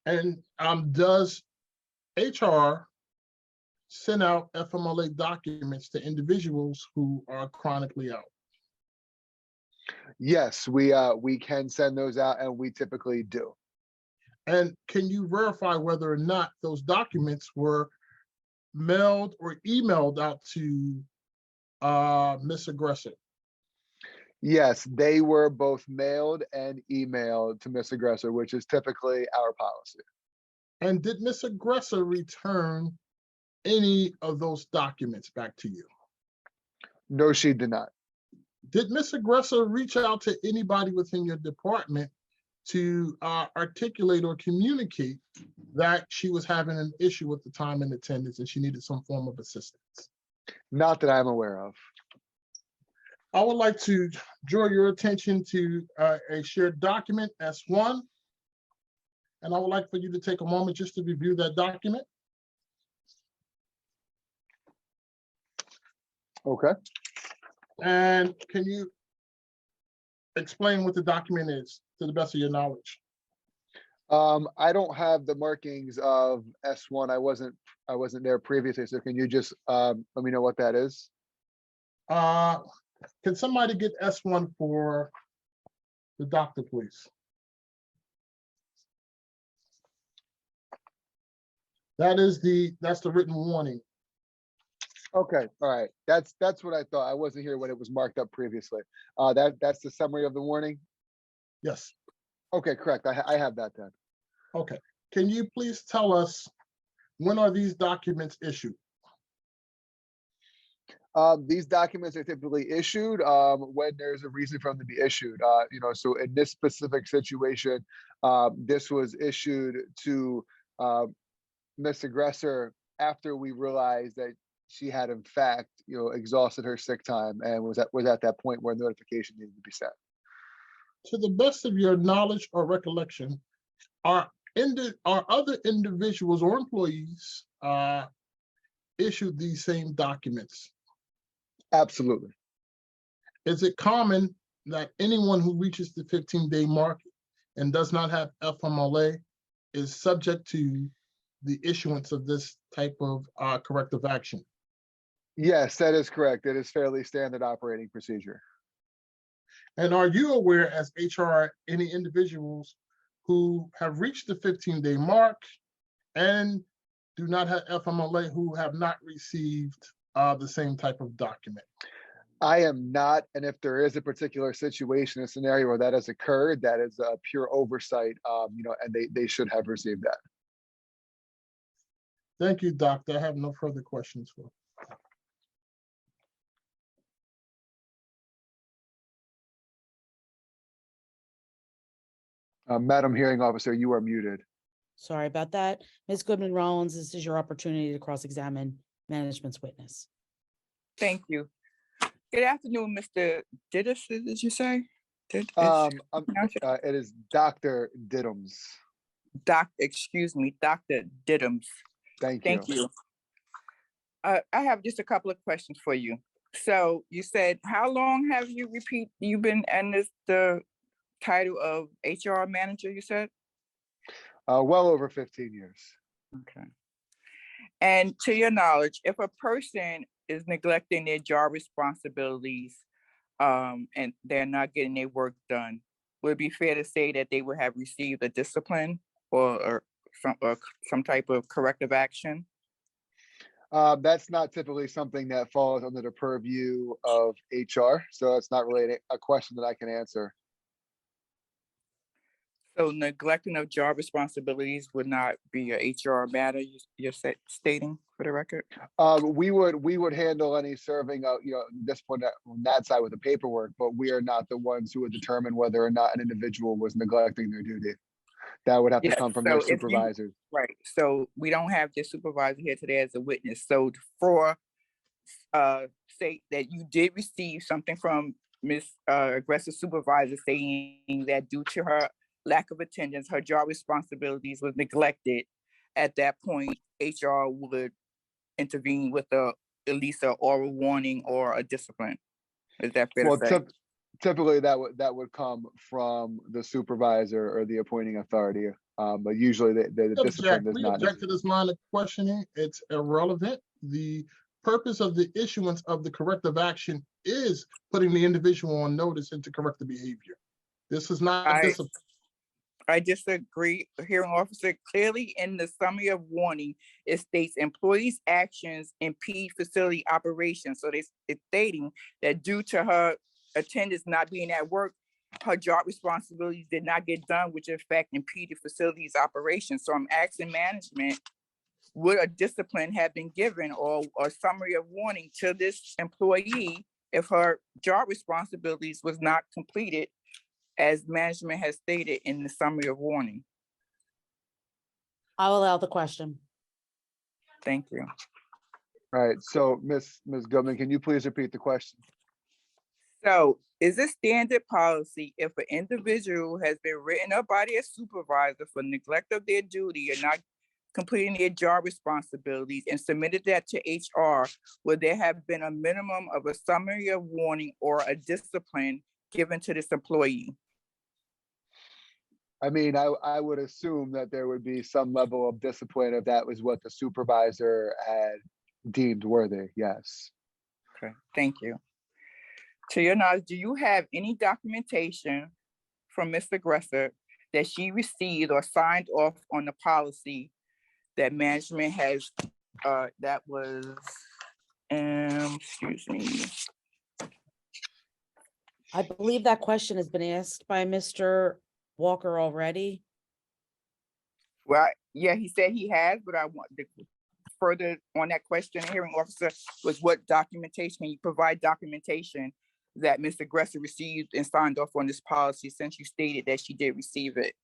E: and does HR send out FMLA documents to individuals who are chronically out?
D: Yes, we can send those out, and we typically do.
E: And can you verify whether or not those documents were mailed or emailed out to Ms. Aggressor?
D: Yes, they were both mailed and emailed to Ms. Aggressor, which is typically our policy.
E: And did Ms. Aggressor return any of those documents back to you?
D: No, she did not.
E: Did Ms. Aggressor reach out to anybody within your department to articulate or communicate that she was having an issue with the time and attendance and she needed some form of assistance?
D: Not that I'm aware of.
E: I would like to draw your attention to a shared document, S1. And I would like for you to take a moment just to review that document.
D: Okay.
E: And can you explain what the document is to the best of your knowledge?
D: I don't have the markings of S1. I wasn't there previously, so can you just let me know what that is?
E: Can somebody get S1 for the doctor, please? That's the written warning.
D: Okay, all right. That's what I thought. I wasn't here when it was marked up previously. That's the summary of the warning?
E: Yes.
D: Okay, correct. I have that then.
E: Okay. Can you please tell us, when are these documents issued?
D: These documents are typically issued when there's a reason for them to be issued. So in this specific situation, this was issued to Ms. Aggressor after we realized that she had in fact, exhausted her sick time and was at that point where notification needed to be sent.
E: To the best of your knowledge or recollection, are other individuals or employees issued these same documents?
D: Absolutely.
E: Is it common that anyone who reaches the 15-day mark and does not have FMLA is subject to the issuance of this type of corrective action?
D: Yes, that is correct. It is fairly standard operating procedure.
E: And are you aware as HR any individuals who have reached the 15-day mark and do not have FMLA who have not received the same type of document?
D: I am not, and if there is a particular situation, a scenario where that has occurred, that is a pure oversight, and they should have received that.
E: Thank you, Doctor. I have no further questions for.
D: Madam Hearing Officer, you are muted.
C: Sorry about that. Ms. Goodman Rollins, this is your opportunity to cross-examine management's witness.
A: Thank you. Good afternoon, Mr. Diddis, did you say?
D: It is Dr. Diddums.
A: Excuse me, Dr. Diddums.
D: Thank
A: you. I have just a couple of questions for you. So you said, how long have you been in the title of HR manager, you said?
D: Well over 15 years.
A: Okay. And to your knowledge, if a person is neglecting their job responsibilities and they're not getting their work done, would it be fair to say that they would have received a discipline or some type of corrective action?
D: That's not typically something that falls under the purview of HR, so it's not really a question that I can answer.
A: So neglecting of job responsibilities would not be a HR matter, you're stating for the record?
D: We would handle any serving of, this point on that side with the paperwork, but we are not the ones who would determine whether or not an individual was neglecting their duty. That would have to come from their supervisors.
A: Right. So we don't have the supervisor here today as a witness. So for say that you did receive something from Ms. Aggressive Supervisor saying that due to her lack of attendance, her job responsibilities was neglected, at that point, HR would intervene with at least an oral warning or a discipline. Is that fair to say?
D: Typically that would come from the supervisor or the appointing authority, but usually the discipline does not.
E: We object to this line of questioning. It's irrelevant. The purpose of the issuance of the corrective action is putting the individual on notice and to correct the behavior. This is not discipline.
A: I disagree. Hearing officer, clearly in the summary of warning, it states employees' actions impede facility operations. So it's stating that due to her attendance not being at work, her job responsibilities did not get done, which in fact impeded facilities operations. So I'm asking management, would a discipline have been given or a summary of warning to this employee if her job responsibilities was not completed as management has stated in the summary of warning?
C: I'll allow the question.
A: Thank you.
D: All right, so Ms. Goodman, can you please repeat the question?
A: So is it standard policy if an individual has been written up by their supervisor for neglect of their duty or not completing their job responsibilities and submitted that to HR, would there have been a minimum of a summary of warning or a discipline given to this employee?
D: I mean, I would assume that there would be some level of discipline if that was what the supervisor had deemed worthy, yes.
A: Okay, thank you. To your knowledge, do you have any documentation from Ms. Aggressor that she received or signed off on the policy that management has, that was, excuse me.
C: I believe that question has been asked by Mr. Walker already.
A: Well, yeah, he said he has, but I want the further on that question, hearing officer, was what documentation, can you provide documentation that Ms. Aggressor received and signed off on this policy since you stated that she did receive it?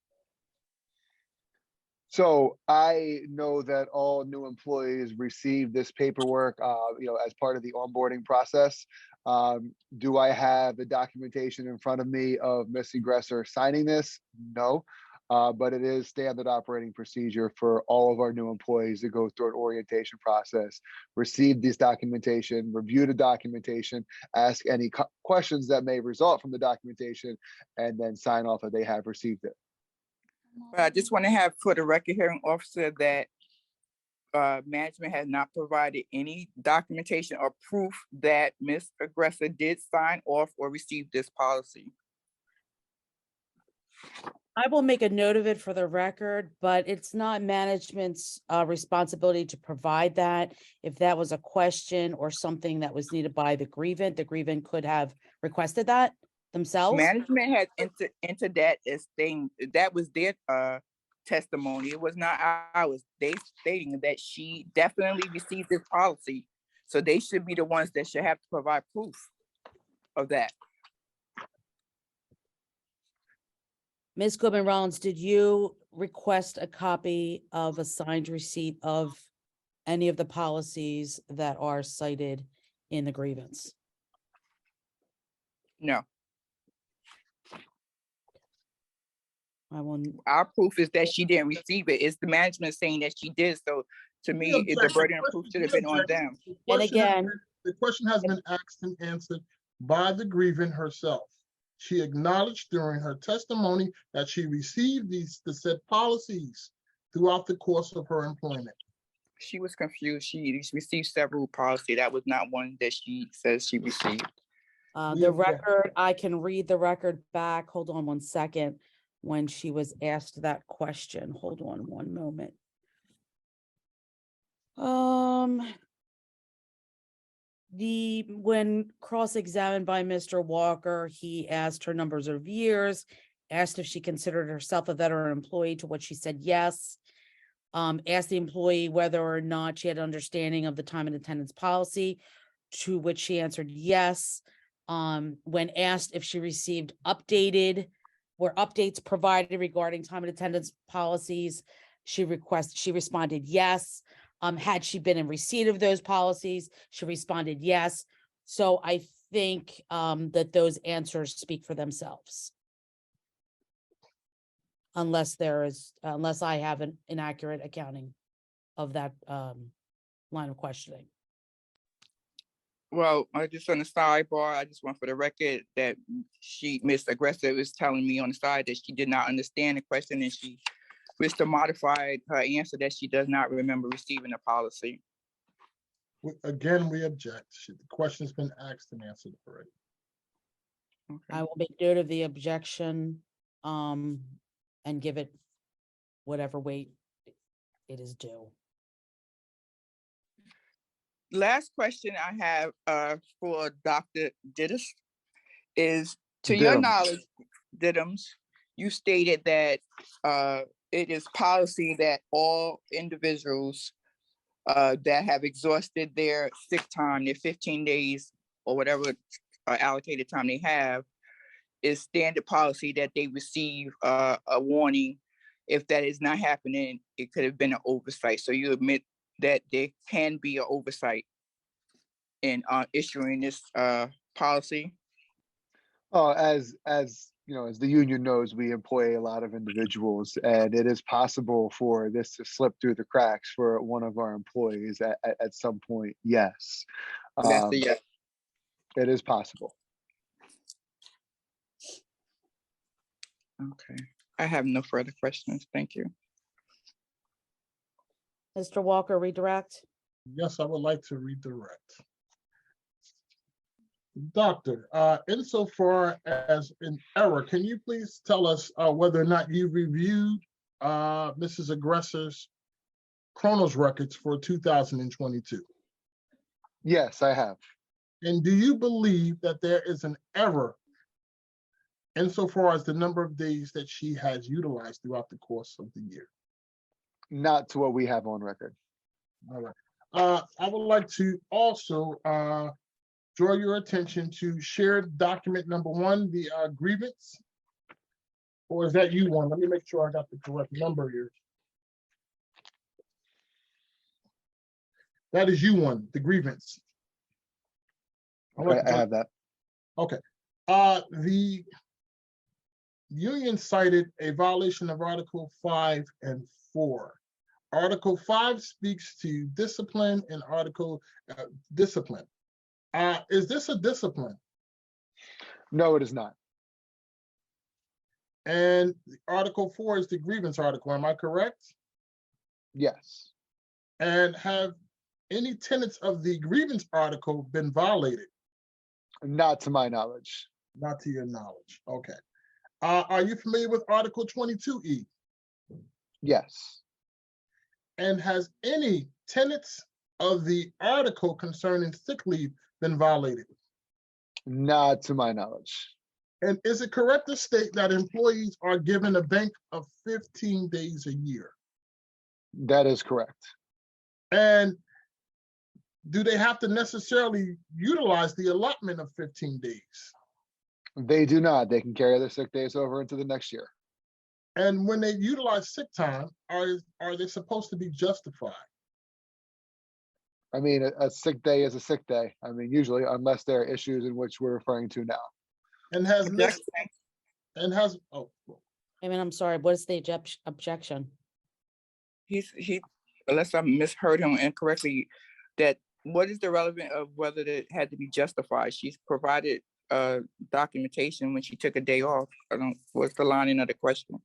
D: So I know that all new employees receive this paperwork, as part of the onboarding process. Do I have the documentation in front of me of Ms. Aggressor signing this? No. but it is standard operating procedure for all of our new employees to go through an orientation process, receive this documentation, review the documentation, ask any questions that may result from the documentation, and then sign off that they have received it.
A: But I just want to have for the record hearing officer that management has not provided any documentation or proof that Ms. Aggressor did sign off or receive this policy.
C: I will make a note of it for the record, but it's not management's responsibility to provide that. If that was a question or something that was needed by the grievant could have requested that themselves.
A: Management has entered that as thing, that was their testimony. It was not ours. They stating that she definitely received this policy. So they should be the ones that should have to provide proof of that.
C: Ms. Goodman-Rollins, did you request a copy of a signed receipt of any of the policies that are cited in the grievance?
A: No.
C: I will.
A: Our proof is that she didn't receive it. It's the management saying that she did. So to me, the burden of proof should have been on them.
C: And again,
E: the question has been asked and answered by the grievant herself. She acknowledged during her testimony that she received the said policies throughout the course of her employment.
A: She was confused. She received several policies. That was not one that she says she received.
C: The record, I can read the record back. Hold on one second. When she was asked that question, hold on one moment. When cross-examined by Mr. Walker, he asked her numbers of years, asked if she considered herself a veteran employee, to which she said yes. Asked the employee whether or not she had understanding of the time and attendance policy, to which she answered yes. When asked if she received were updates provided regarding time and attendance policies, she responded yes. Had she been in receipt of those policies, she responded yes. So I think that those answers speak for themselves. Unless I have an inaccurate accounting of that line of questioning.
A: Well, I just on the sidebar, I just want for the record that Miss Aggressive is telling me on the side that she did not understand the question and she wished to modify her answer that she does not remember receiving a policy.
E: Again, we object. The question's been asked and answered already.
A: Okay.
C: I will make note of the objection and give it whatever weight it is due.
A: Last question I have for Dr. Diddams is, to
D: Diddams.
A: your knowledge, Diddams, you stated that it is policy that all individuals that have exhausted their sick time, their 15 days or whatever allocated time they have, is standard policy that they receive a warning. If that is not happening, it could have been an oversight. So you admit that there can be an oversight in issuing this policy?
D: As you know, as the union knows, we employ a lot of individuals, and it is possible for this to slip through the cracks for one of our employees at some point. Yes,
A: That's the yes.
D: It is possible.
A: Okay, I have no further questions. Thank you.
C: Mr. Walker, redirect.
E: Yes, I would like to redirect. Doctor, insofar as an error, can you please tell us whether or not you reviewed Mrs. Aggressor's Chronos records for 2022?
D: Yes, I have.
E: And do you believe that there is an error insofar as the number of days that she has utilized throughout the course of the year?
D: Not to what we have on record.
E: All right. I would like to also draw your attention to shared document number 1, the grievance. Or is that you one? Let me make sure I got the correct number here. That is you one, the grievance.
D: Okay, I have that.
E: Okay. The union cited a violation of Article 5 and 4. Article 5 speaks to discipline and discipline. Is this a discipline?
D: No, it is not.
E: And Article 4 is the grievance article, am I correct?
D: Yes.
E: And have any tenets of the grievance article been violated?
D: Not to my knowledge.
E: Not to your knowledge, okay. Are you familiar with Article 22E?
D: Yes.
E: And has any tenets of the article concerning sick leave been violated?
D: Not to my knowledge.
E: And is it correct to state that employees are given a bank of 15 days a year?
D: That is correct.
E: And do they have to necessarily utilize the allotment of 15 days?
D: They do not. They can carry their sick days over into the next year.
E: And when they utilize sick time, are they supposed to be justified?
D: I mean, a sick day is a sick day. I mean, usually, unless there are issues in which we're referring to now.
E: And has
C: I mean, I'm sorry, what is the objection?
A: He, unless I misheard him incorrectly, that what is the relevance of whether it had to be justified? She's provided documentation when she took a day off. What's the lining of the question?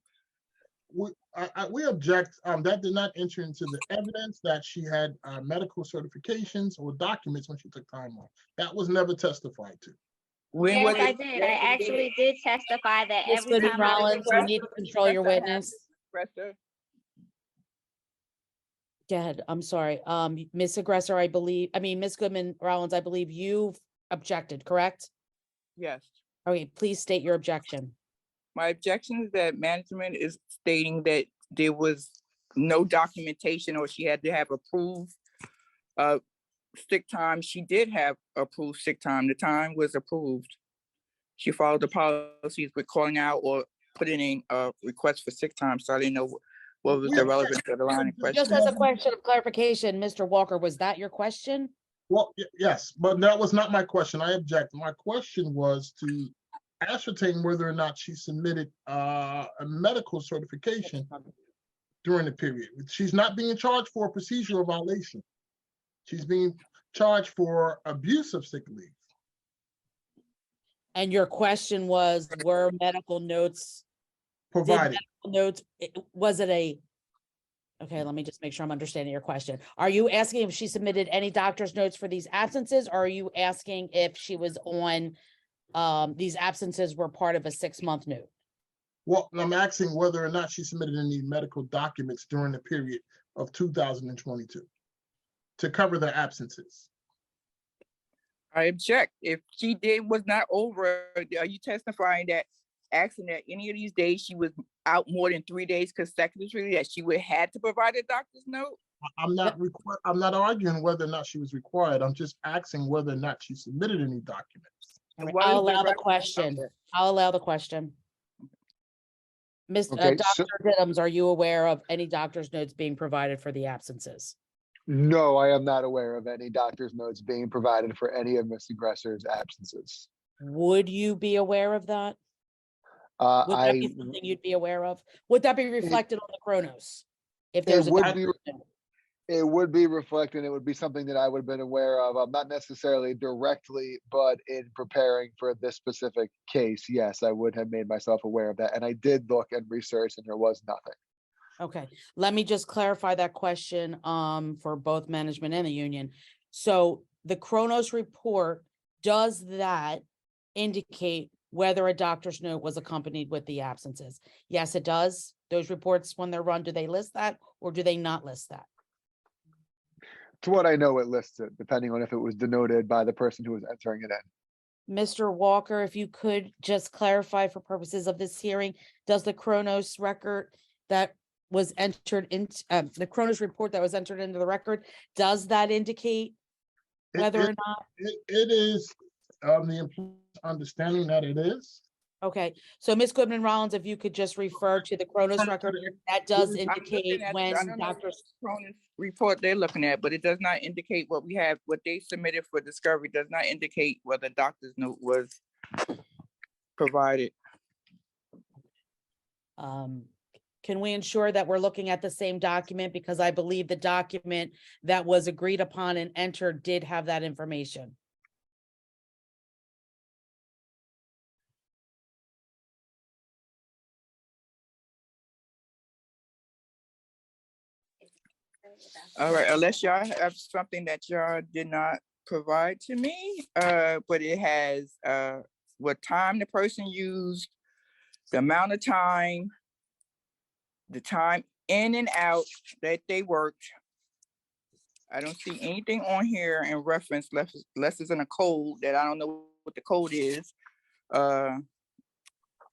E: We object. That did not enter into the evidence that she had medical certifications or documents when she took time off. That was never testified to.
B: Yes, I did. I actually did testify that
C: Ms.
B: every
C: Goodman
B: time I
C: Rollins, you need to control your witness.
A: Aggressor.
C: Go ahead, I'm sorry. Ms. Aggressor, Ms. Goodman Rollins, I believe you've objected, correct?
A: Yes.
C: Okay, please state your objection.
A: My objection is that management is stating that there was no documentation or she had to have approved sick time. She did have approved sick time. The time was approved. She followed the policies with calling out or putting in a request for sick time. So I didn't know what was the relevance of the line of question.
C: Just as a question of clarification, Mr. Walker, was that your question?
E: Well, yes, but that was not my question. I object. My question was to ascertain whether or not she submitted a medical certification during the period. She's not being charged for a procedural violation. She's being charged for abuse of sick leave.
C: And your question was, were medical notes
E: Provided.
C: Okay, let me just make sure I'm understanding your question. Are you asking if she submitted any doctor's notes for these absences, or are you asking if she was on, these absences were part of a 6-month note?
E: Well, I'm asking whether or not she submitted any medical documents during the period of 2022 to cover the absences.
A: I object. If she was not over, are you testifying that asking that any of these days she was out more than 3 days consecutively, that she would had to provide a doctor's note?
E: I'm not arguing whether or not she was required. I'm just asking whether or not she submitted any documents.
C: I'll allow the question. I'll allow the question.
D: Okay,
C: Dr. Diddams, are you aware of any doctor's notes being provided for the absences?
D: No, I am not aware of any doctor's notes being provided for any of Ms. Aggressor's absences.
C: Would you be aware of that? Would that be something you'd be aware of? Would that be reflected on the Chronos? If there's
D: it would be reflected. It would be something that I would have been aware of. Not necessarily directly, but in preparing for this specific case, yes, I would have made myself aware of that. And I did look and research, and there was nothing.
C: Okay, let me just clarify that question for both management and the union. So the Chronos report, does that indicate whether a doctor's note was accompanied with the absences? Yes, it does. Those reports, when they're run, do they list that or do they not list that?
D: To what I know, it lists it, depending on if it was denoted by the person who was entering it in.
C: Mr. Walker, if you could just clarify for purposes of this hearing, does the Chronos record that was entered into the Chronos report that was entered into the record, does that indicate whether or not?
E: It is the employee's understanding that it is.
C: Okay, so Ms. Goodman Rollins, if you could just refer to the Chronos record, that does indicate when doctors.
A: Chronos report they're looking at, but it does not indicate what we have, what they submitted for discovery does not indicate whether doctor's note was provided.
C: Can we ensure that we're looking at the same document? Because I believe the document that was agreed upon and entered did have that information.
A: All right, unless y'all have something that y'all did not provide to me, but it has what time the person used, the amount of time, the time in and out that they worked. I don't see anything on here in reference, unless it's in a code that I don't know what the code is.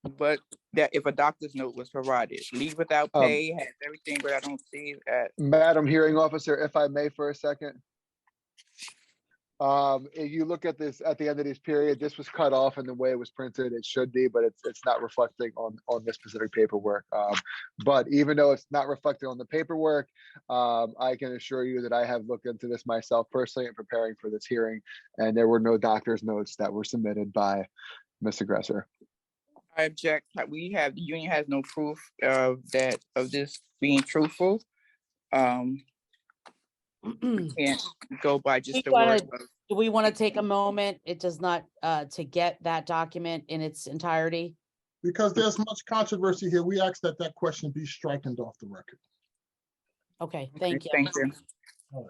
A: But that if a doctor's note was provided, leave without pay, has everything, but I don't see that.
D: Madam Hearing Officer, if I may for a second. If you look at this at the end of this period, this was cut off in the way it was printed. It should be, but it's not reflecting on this specific paperwork. But even though it's not reflected on the paperwork, I can assure you that I have looked into this myself personally in preparing for this hearing, and there were no doctor's notes that were submitted by Ms. Aggressor.
A: I object. The union has no proof of this being truthful. We can't go by just the word.
C: Do we want to take a moment? It does not, to get that document in its entirety?
E: Because there's much controversy here, we ask that that question be stricken off the record.
C: Okay, thank you.
A: Thank you.
E: All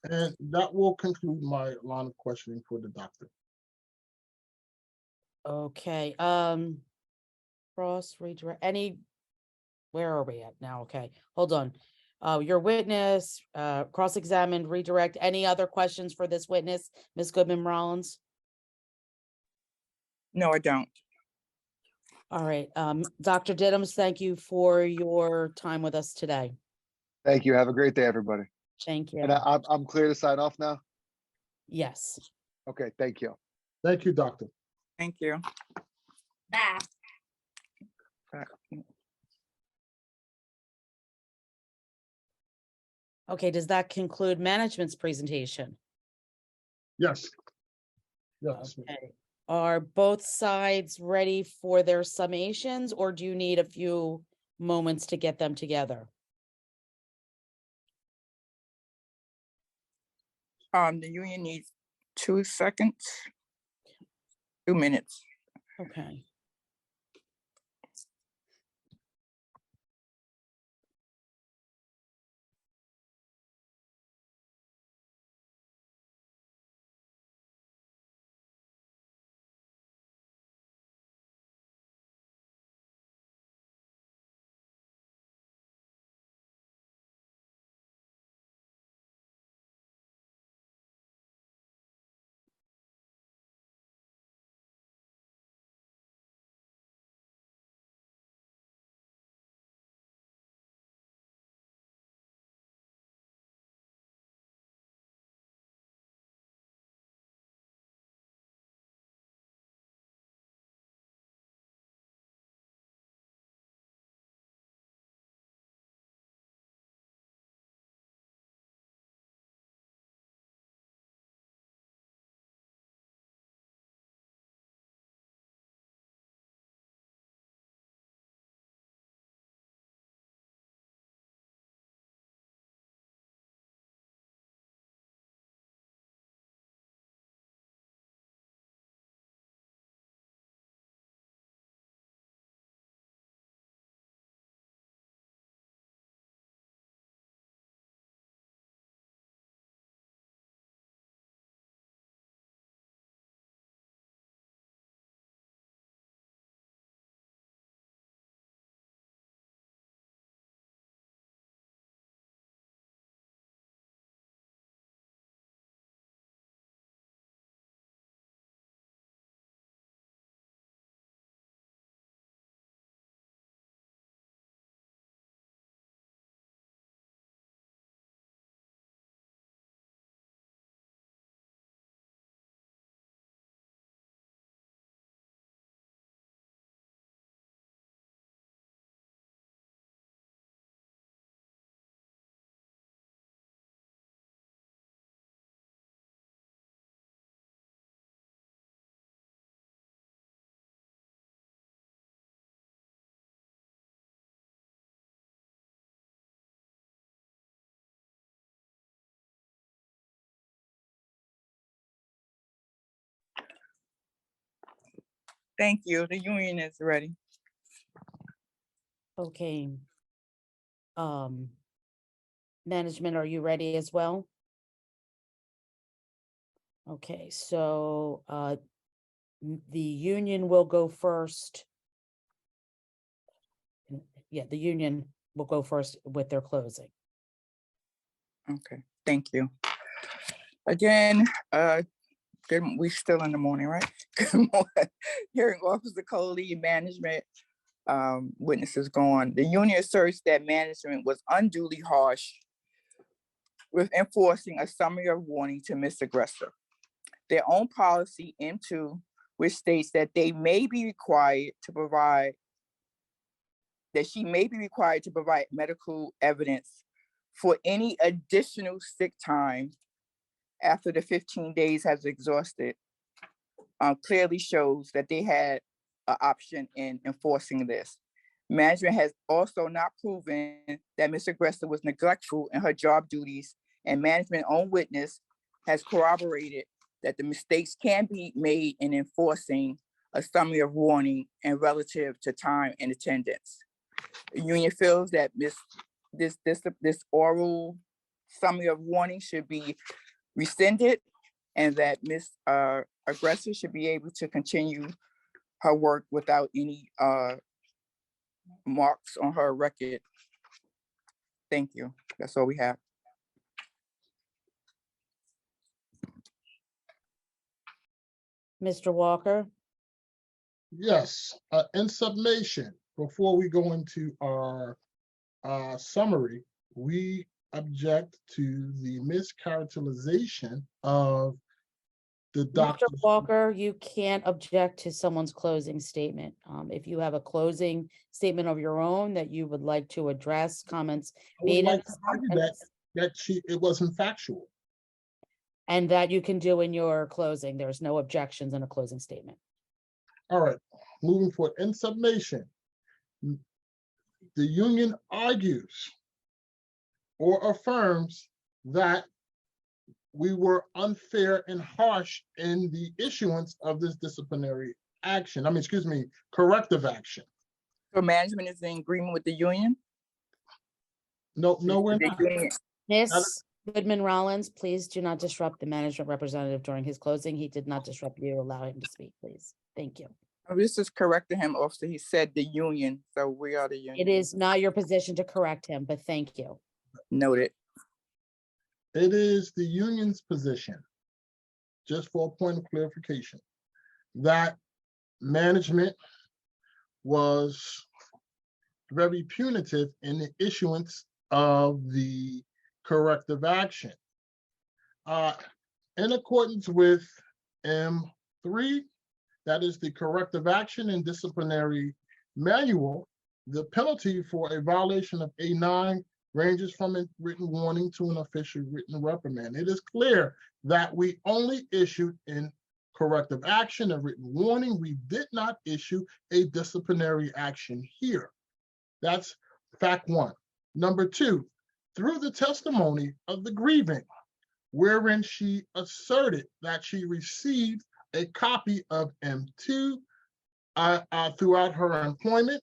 E: right. And that will conclude my line of questioning for the doctor.
C: Okay, cross redirect, where are we at now? Okay, hold on. Your witness, cross-examined, redirect. Any other questions for this witness, Ms. Goodman-Rollins?
A: No, I don't.
C: All right, Dr. Diddams, thank you for your time with us today.
D: Thank you. Have a great day, everybody.
C: Thank you.
D: And I'm clear to sign off now?
C: Yes.
D: Okay, thank you.
E: Thank you, doctor.
A: Thank you.
B: Bye.
C: Okay, does that conclude management's presentation?
E: Yes. Yes.
C: Okay. Are both sides ready for their summations, or do you need a few moments to get them together?
A: The union needs 2 seconds, 2 minutes.
C: Okay.
A: Thank you. The union is ready.
C: Okay. Management, are you ready as well? Okay, so the union will go first. Yeah, the union will go first with their closing.
A: Okay, thank you. Again, we still in the morning, right? Good morning. Hearing Officer Coley, management, witnesses gone. The union asserts that management was unduly harsh with enforcing a summary of warning to Ms. Aggressor. Their own policy M2, which states that they may be required to provide, that she may be required to provide medical evidence for any additional sick time after the 15 days has exhausted, clearly shows that they had an option in enforcing this. Management has also not proven that Ms. Aggressor was neglectful in her job duties, and management own witness has corroborated that the mistakes can be made in enforcing a summary of warning and relative to time and attendance. The union feels that this oral summary of warning should be rescinded, and that Ms. Aggressor should be able to continue her work without any marks on her record. Thank you. That's all we have.
C: Mr. Walker?
E: Yes, in summation, before we go into our summary, we object to the mischaracterization of the
C: Mr.
E: doctor's.
C: Walker, you can't object to someone's closing statement. If you have a closing statement of your own that you would like to address, comments
E: I would
C: made
E: like to argue that it wasn't factual.
C: and that you can do in your closing. There's no objections in a closing statement.
E: All right, moving forward. In summation, the union argues or affirms that we were unfair and harsh in the issuance of this disciplinary action. Corrective action.
A: So management is in agreement with the union?
E: No, we're
A: The
E: not.
A: union.
C: Miss Goodman Rollins, please do not disrupt the management representative during his closing. He did not disrupt you. Allow him to speak, please. Thank you.
A: This is correcting him, officer. He said the union, so we are the union.
C: It is not your position to correct him, but thank you.
A: Noted.
E: It is the union's position, just for a point of clarification, that management was very punitive in the issuance of the corrective action. In accordance with M3, that is the corrective action and disciplinary manual, the penalty for a violation of A9 ranges from a written warning to an official written reprimand. It is clear that we only issued in corrective action a written warning. We did not issue a disciplinary action here. That's fact one. Number two, through the testimony of the grievant, wherein she asserted that she received a copy of M2 throughout her employment,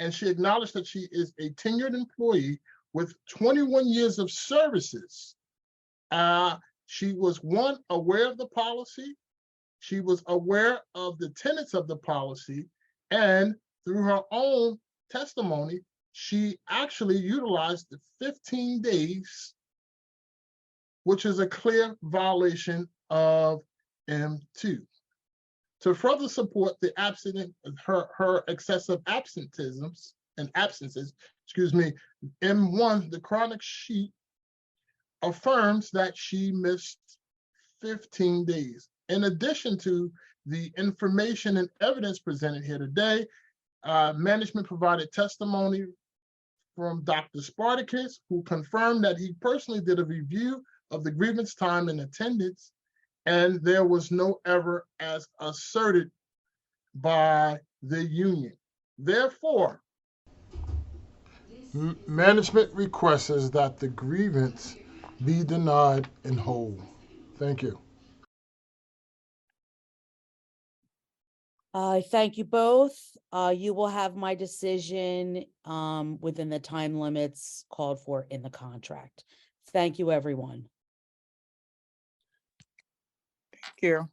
E: and she acknowledged that she is a tenured employee with 21 years of services. She was, one, aware of the policy. She was aware of the tenets of the policy, and through her own testimony, she actually utilized the 15 days, which is a clear violation of M2. To further support the her excessive absences, M1, the chronic sheet, affirms that she missed 15 days. In addition to the information and evidence presented here today, management provided testimony from Dr. Spartacus, who confirmed that he personally did a review of the grievance time and attendance, and there was no error as asserted by the union. Therefore, management requests that the grievance be denied in whole. Thank you.
C: I thank you both. You will have my decision within the time limits called for in the contract. Thank you, everyone.
A: Thank you.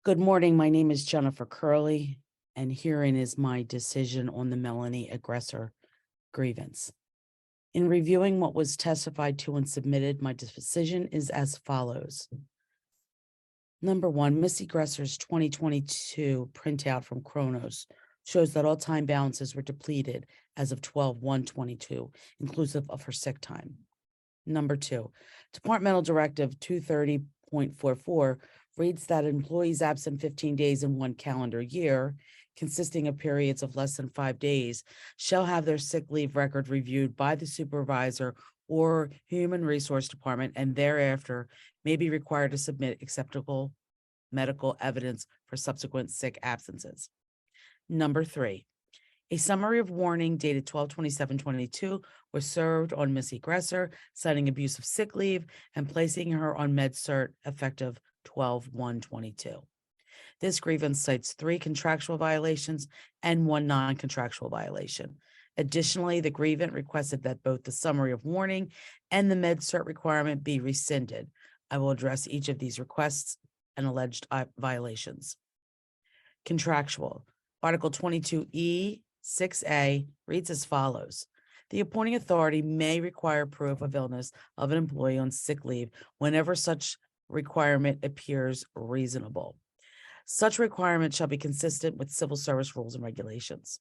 C: Good morning. My name is Jennifer Curley, and herein is my decision on the Melanie aggressor grievance. In reviewing what was testified to and submitted, my decision is as follows. Number one, Miss Aggressor's 2022 printout from Kronos shows that all time balances were depleted as of 12/1/22, inclusive of her sick time. Number two, Departmental Directive 230.44 reads that employees absent 15 days in one calendar year, consisting of periods of less than 5 days, shall have their sick leave record reviewed by the supervisor or human resource department, and thereafter may be required to submit acceptable medical evidence for subsequent sick absences. Number three, a summary of warning dated 12/27/22 was served on Miss Aggressor, citing abuse of sick leave and placing her on MedCert effective 12/1/22. This grievance cites 3 contractual violations and 1 non-contractual violation. Additionally, the grievant requested that both the summary of warning and the MedCert requirement be rescinded. I will address each of these requests and alleged violations. Contractual. Article 22E 6A reads as follows. The appointing authority may require proof of illness of an employee on sick leave whenever such requirement appears reasonable. Such requirement shall be consistent with civil service rules and regulations.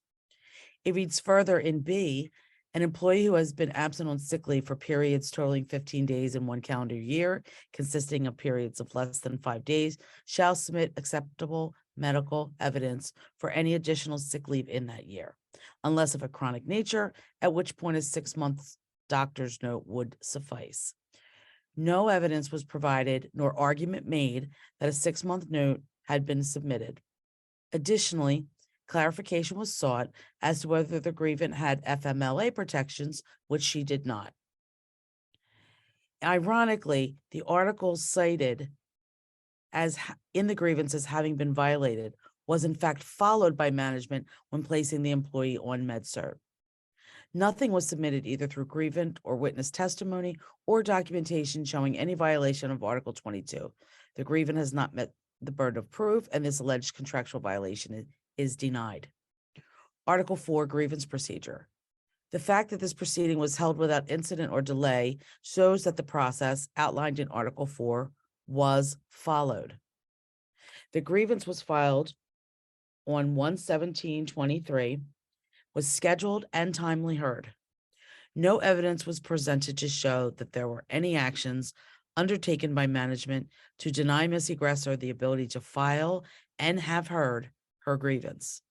C: It reads further in B, an employee who has been absent on sick leave for periods totaling 15 days in one calendar year, consisting of periods of less than 5 days, shall submit acceptable medical evidence for any additional sick leave in that year, unless of a chronic nature, at which point a 6 months doctor's note would suffice. No evidence was provided nor argument made that a 6-month note had been submitted. Additionally, clarification was sought as to whether the grievant had FMLA protections, which she did not. Ironically, the article cited as in the grievance as having been violated was in fact followed by management when placing the employee on MedCert. Nothing was submitted either through grievant or witness testimony or documentation showing any violation of Article 22. The grievant has not met the burden of proof, and this alleged contractual violation is denied. Article 4, grievance procedure. The fact that this proceeding was held without incident or delay shows that the process outlined in Article 4 was followed. The grievance was filed on 1/17/23, was scheduled and timely heard. No evidence was presented to show that there were any actions undertaken by management to deny Miss Aggressor the ability to file and have heard her grievance.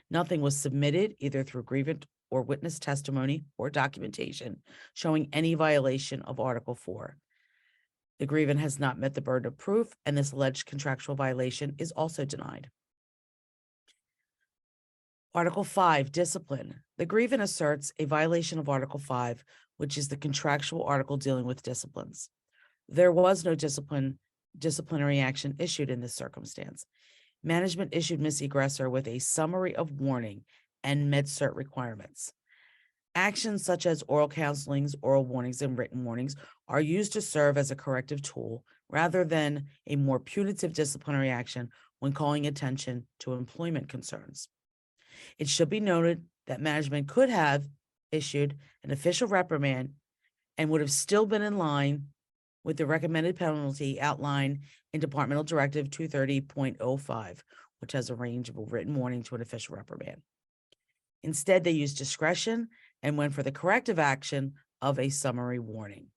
C: Nothing was submitted either through grievant or witness testimony or documentation showing any violation of Article 4. The grievant has not met the burden of proof, and this alleged contractual violation is also denied. Article 5, discipline. The grievant asserts a violation of Article 5, which is the contractual article dealing with disciplines. There was no disciplinary action issued in this circumstance. Management issued Miss Aggressor with a summary of warning and MedCert requirements. Actions such as oral counselings, oral warnings, and written warnings are used to serve as a corrective tool rather than a more punitive disciplinary action when calling attention to employment concerns. It should be noted that management could have issued an official reprimand and would have still been in line with the recommended penalty outlined in Departmental Directive 230.05, which has a range of a written warning to an official reprimand. Instead, they used discretion and went for the corrective action of a summary warning.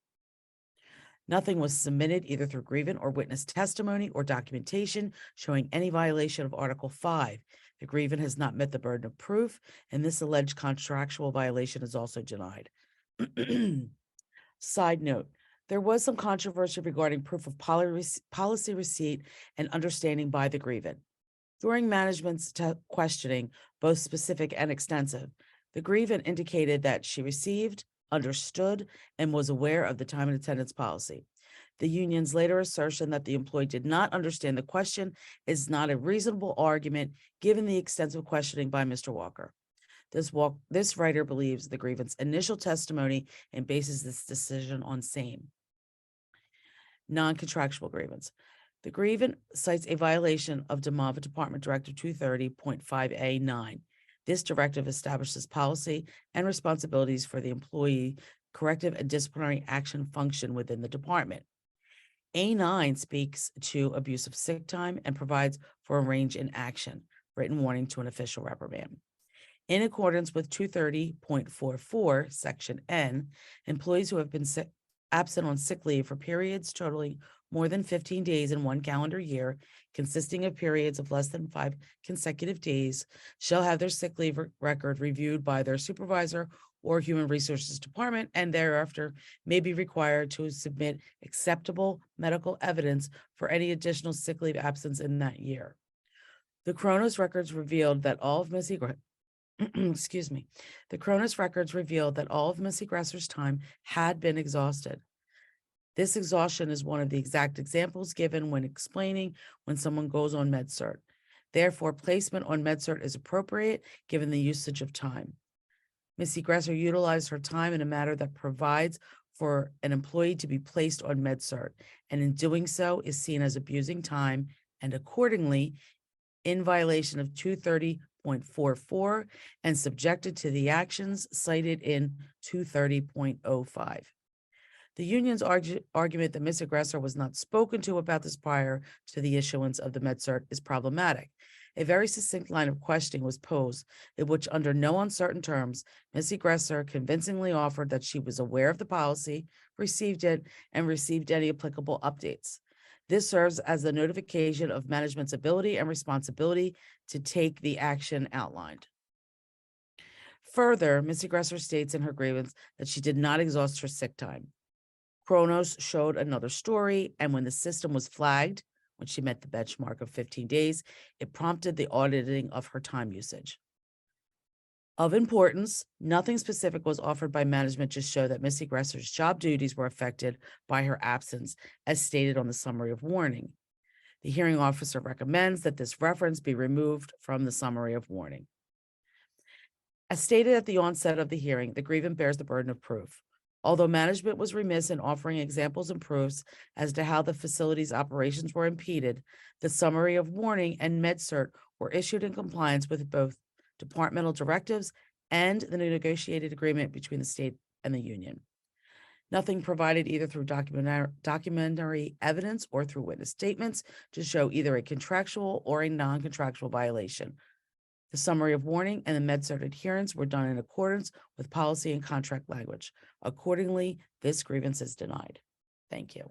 C: Nothing was submitted either through grievant or witness testimony or documentation showing any violation of Article 5. The grievant has not met the burden of proof, and this alleged contractual violation is also denied. Side note, there was some controversy regarding proof of policy receipt and understanding by the grievant. During management's questioning, both specific and extensive, the grievant indicated that she received understood, and was aware of the time and attendance policy. The union's later assertion that the employee did not understand the question is not a reasonable argument given the extensive questioning by Mr. Walker. This writer believes the grievance initial testimony and bases this decision on same. Non-contractual grievance. The grievance cites a violation of DeMava Department Directive 230.5A9. This directive establishes policy and responsibilities for the employee corrective and disciplinary action function within the department. A9 speaks to abuse of sick time and provides for a range in action, written warning to an official reprimand. In accordance with 230.44, Section N, employees who have been absent on sick leave for periods totaling more than 15 days in one calendar year, consisting of periods of less than 5 consecutive days, shall have their sick leave record reviewed by their supervisor or Human Resources Department, and thereafter may be required to submit acceptable medical evidence for any additional sick leave absence in that year. The Kronos records revealed that all of Missy The Kronos records revealed that all of Miss Agressor's time had been exhausted. This exhaustion is one of the exact examples given when explaining when someone goes on MedCert. Therefore, placement on MedCert is appropriate given the usage of time. Miss Aggressor utilized her time in a manner that provides for an employee to be placed on MedCert, and in doing so is seen as abusing time and accordingly in violation of 230.44 and subjected to the actions cited in 230.05. The union's argument that Ms. Aggressor was not spoken to about this prior to the issuance of the MedCert is problematic. A very succinct line of questioning was posed, in which, under no uncertain terms, Ms. Aggressor convincingly offered that she was aware of the policy, received it, and received any applicable updates. This serves as a notification of management's ability and responsibility to take the action outlined. Further, Ms. Aggressor states in her grievance that she did not exhaust her sick time. Kronos showed another story, and when the system was flagged, when she met the benchmark of 15 days, it prompted the auditing of her time usage. Of importance, nothing specific was offered by management to show that Ms. Aggressor's job duties were affected by her absence, as stated on the summary of warning. The hearing officer recommends that this reference be removed from the summary of warning. As stated at the onset of the hearing, the grievant bears the burden of proof. Although management was remiss in offering examples and proofs as to how the facility's operations were impeded, the summary of warning and MedCert were issued in compliance with both departmental directives and the negotiated agreement between the state and the union. Nothing provided either through documentary evidence or through witness statements to show either a contractual or a non-contractual violation. The summary of warning and the MedCert adherence were done in accordance with policy and contract language. Accordingly, this grievance is denied. Thank you.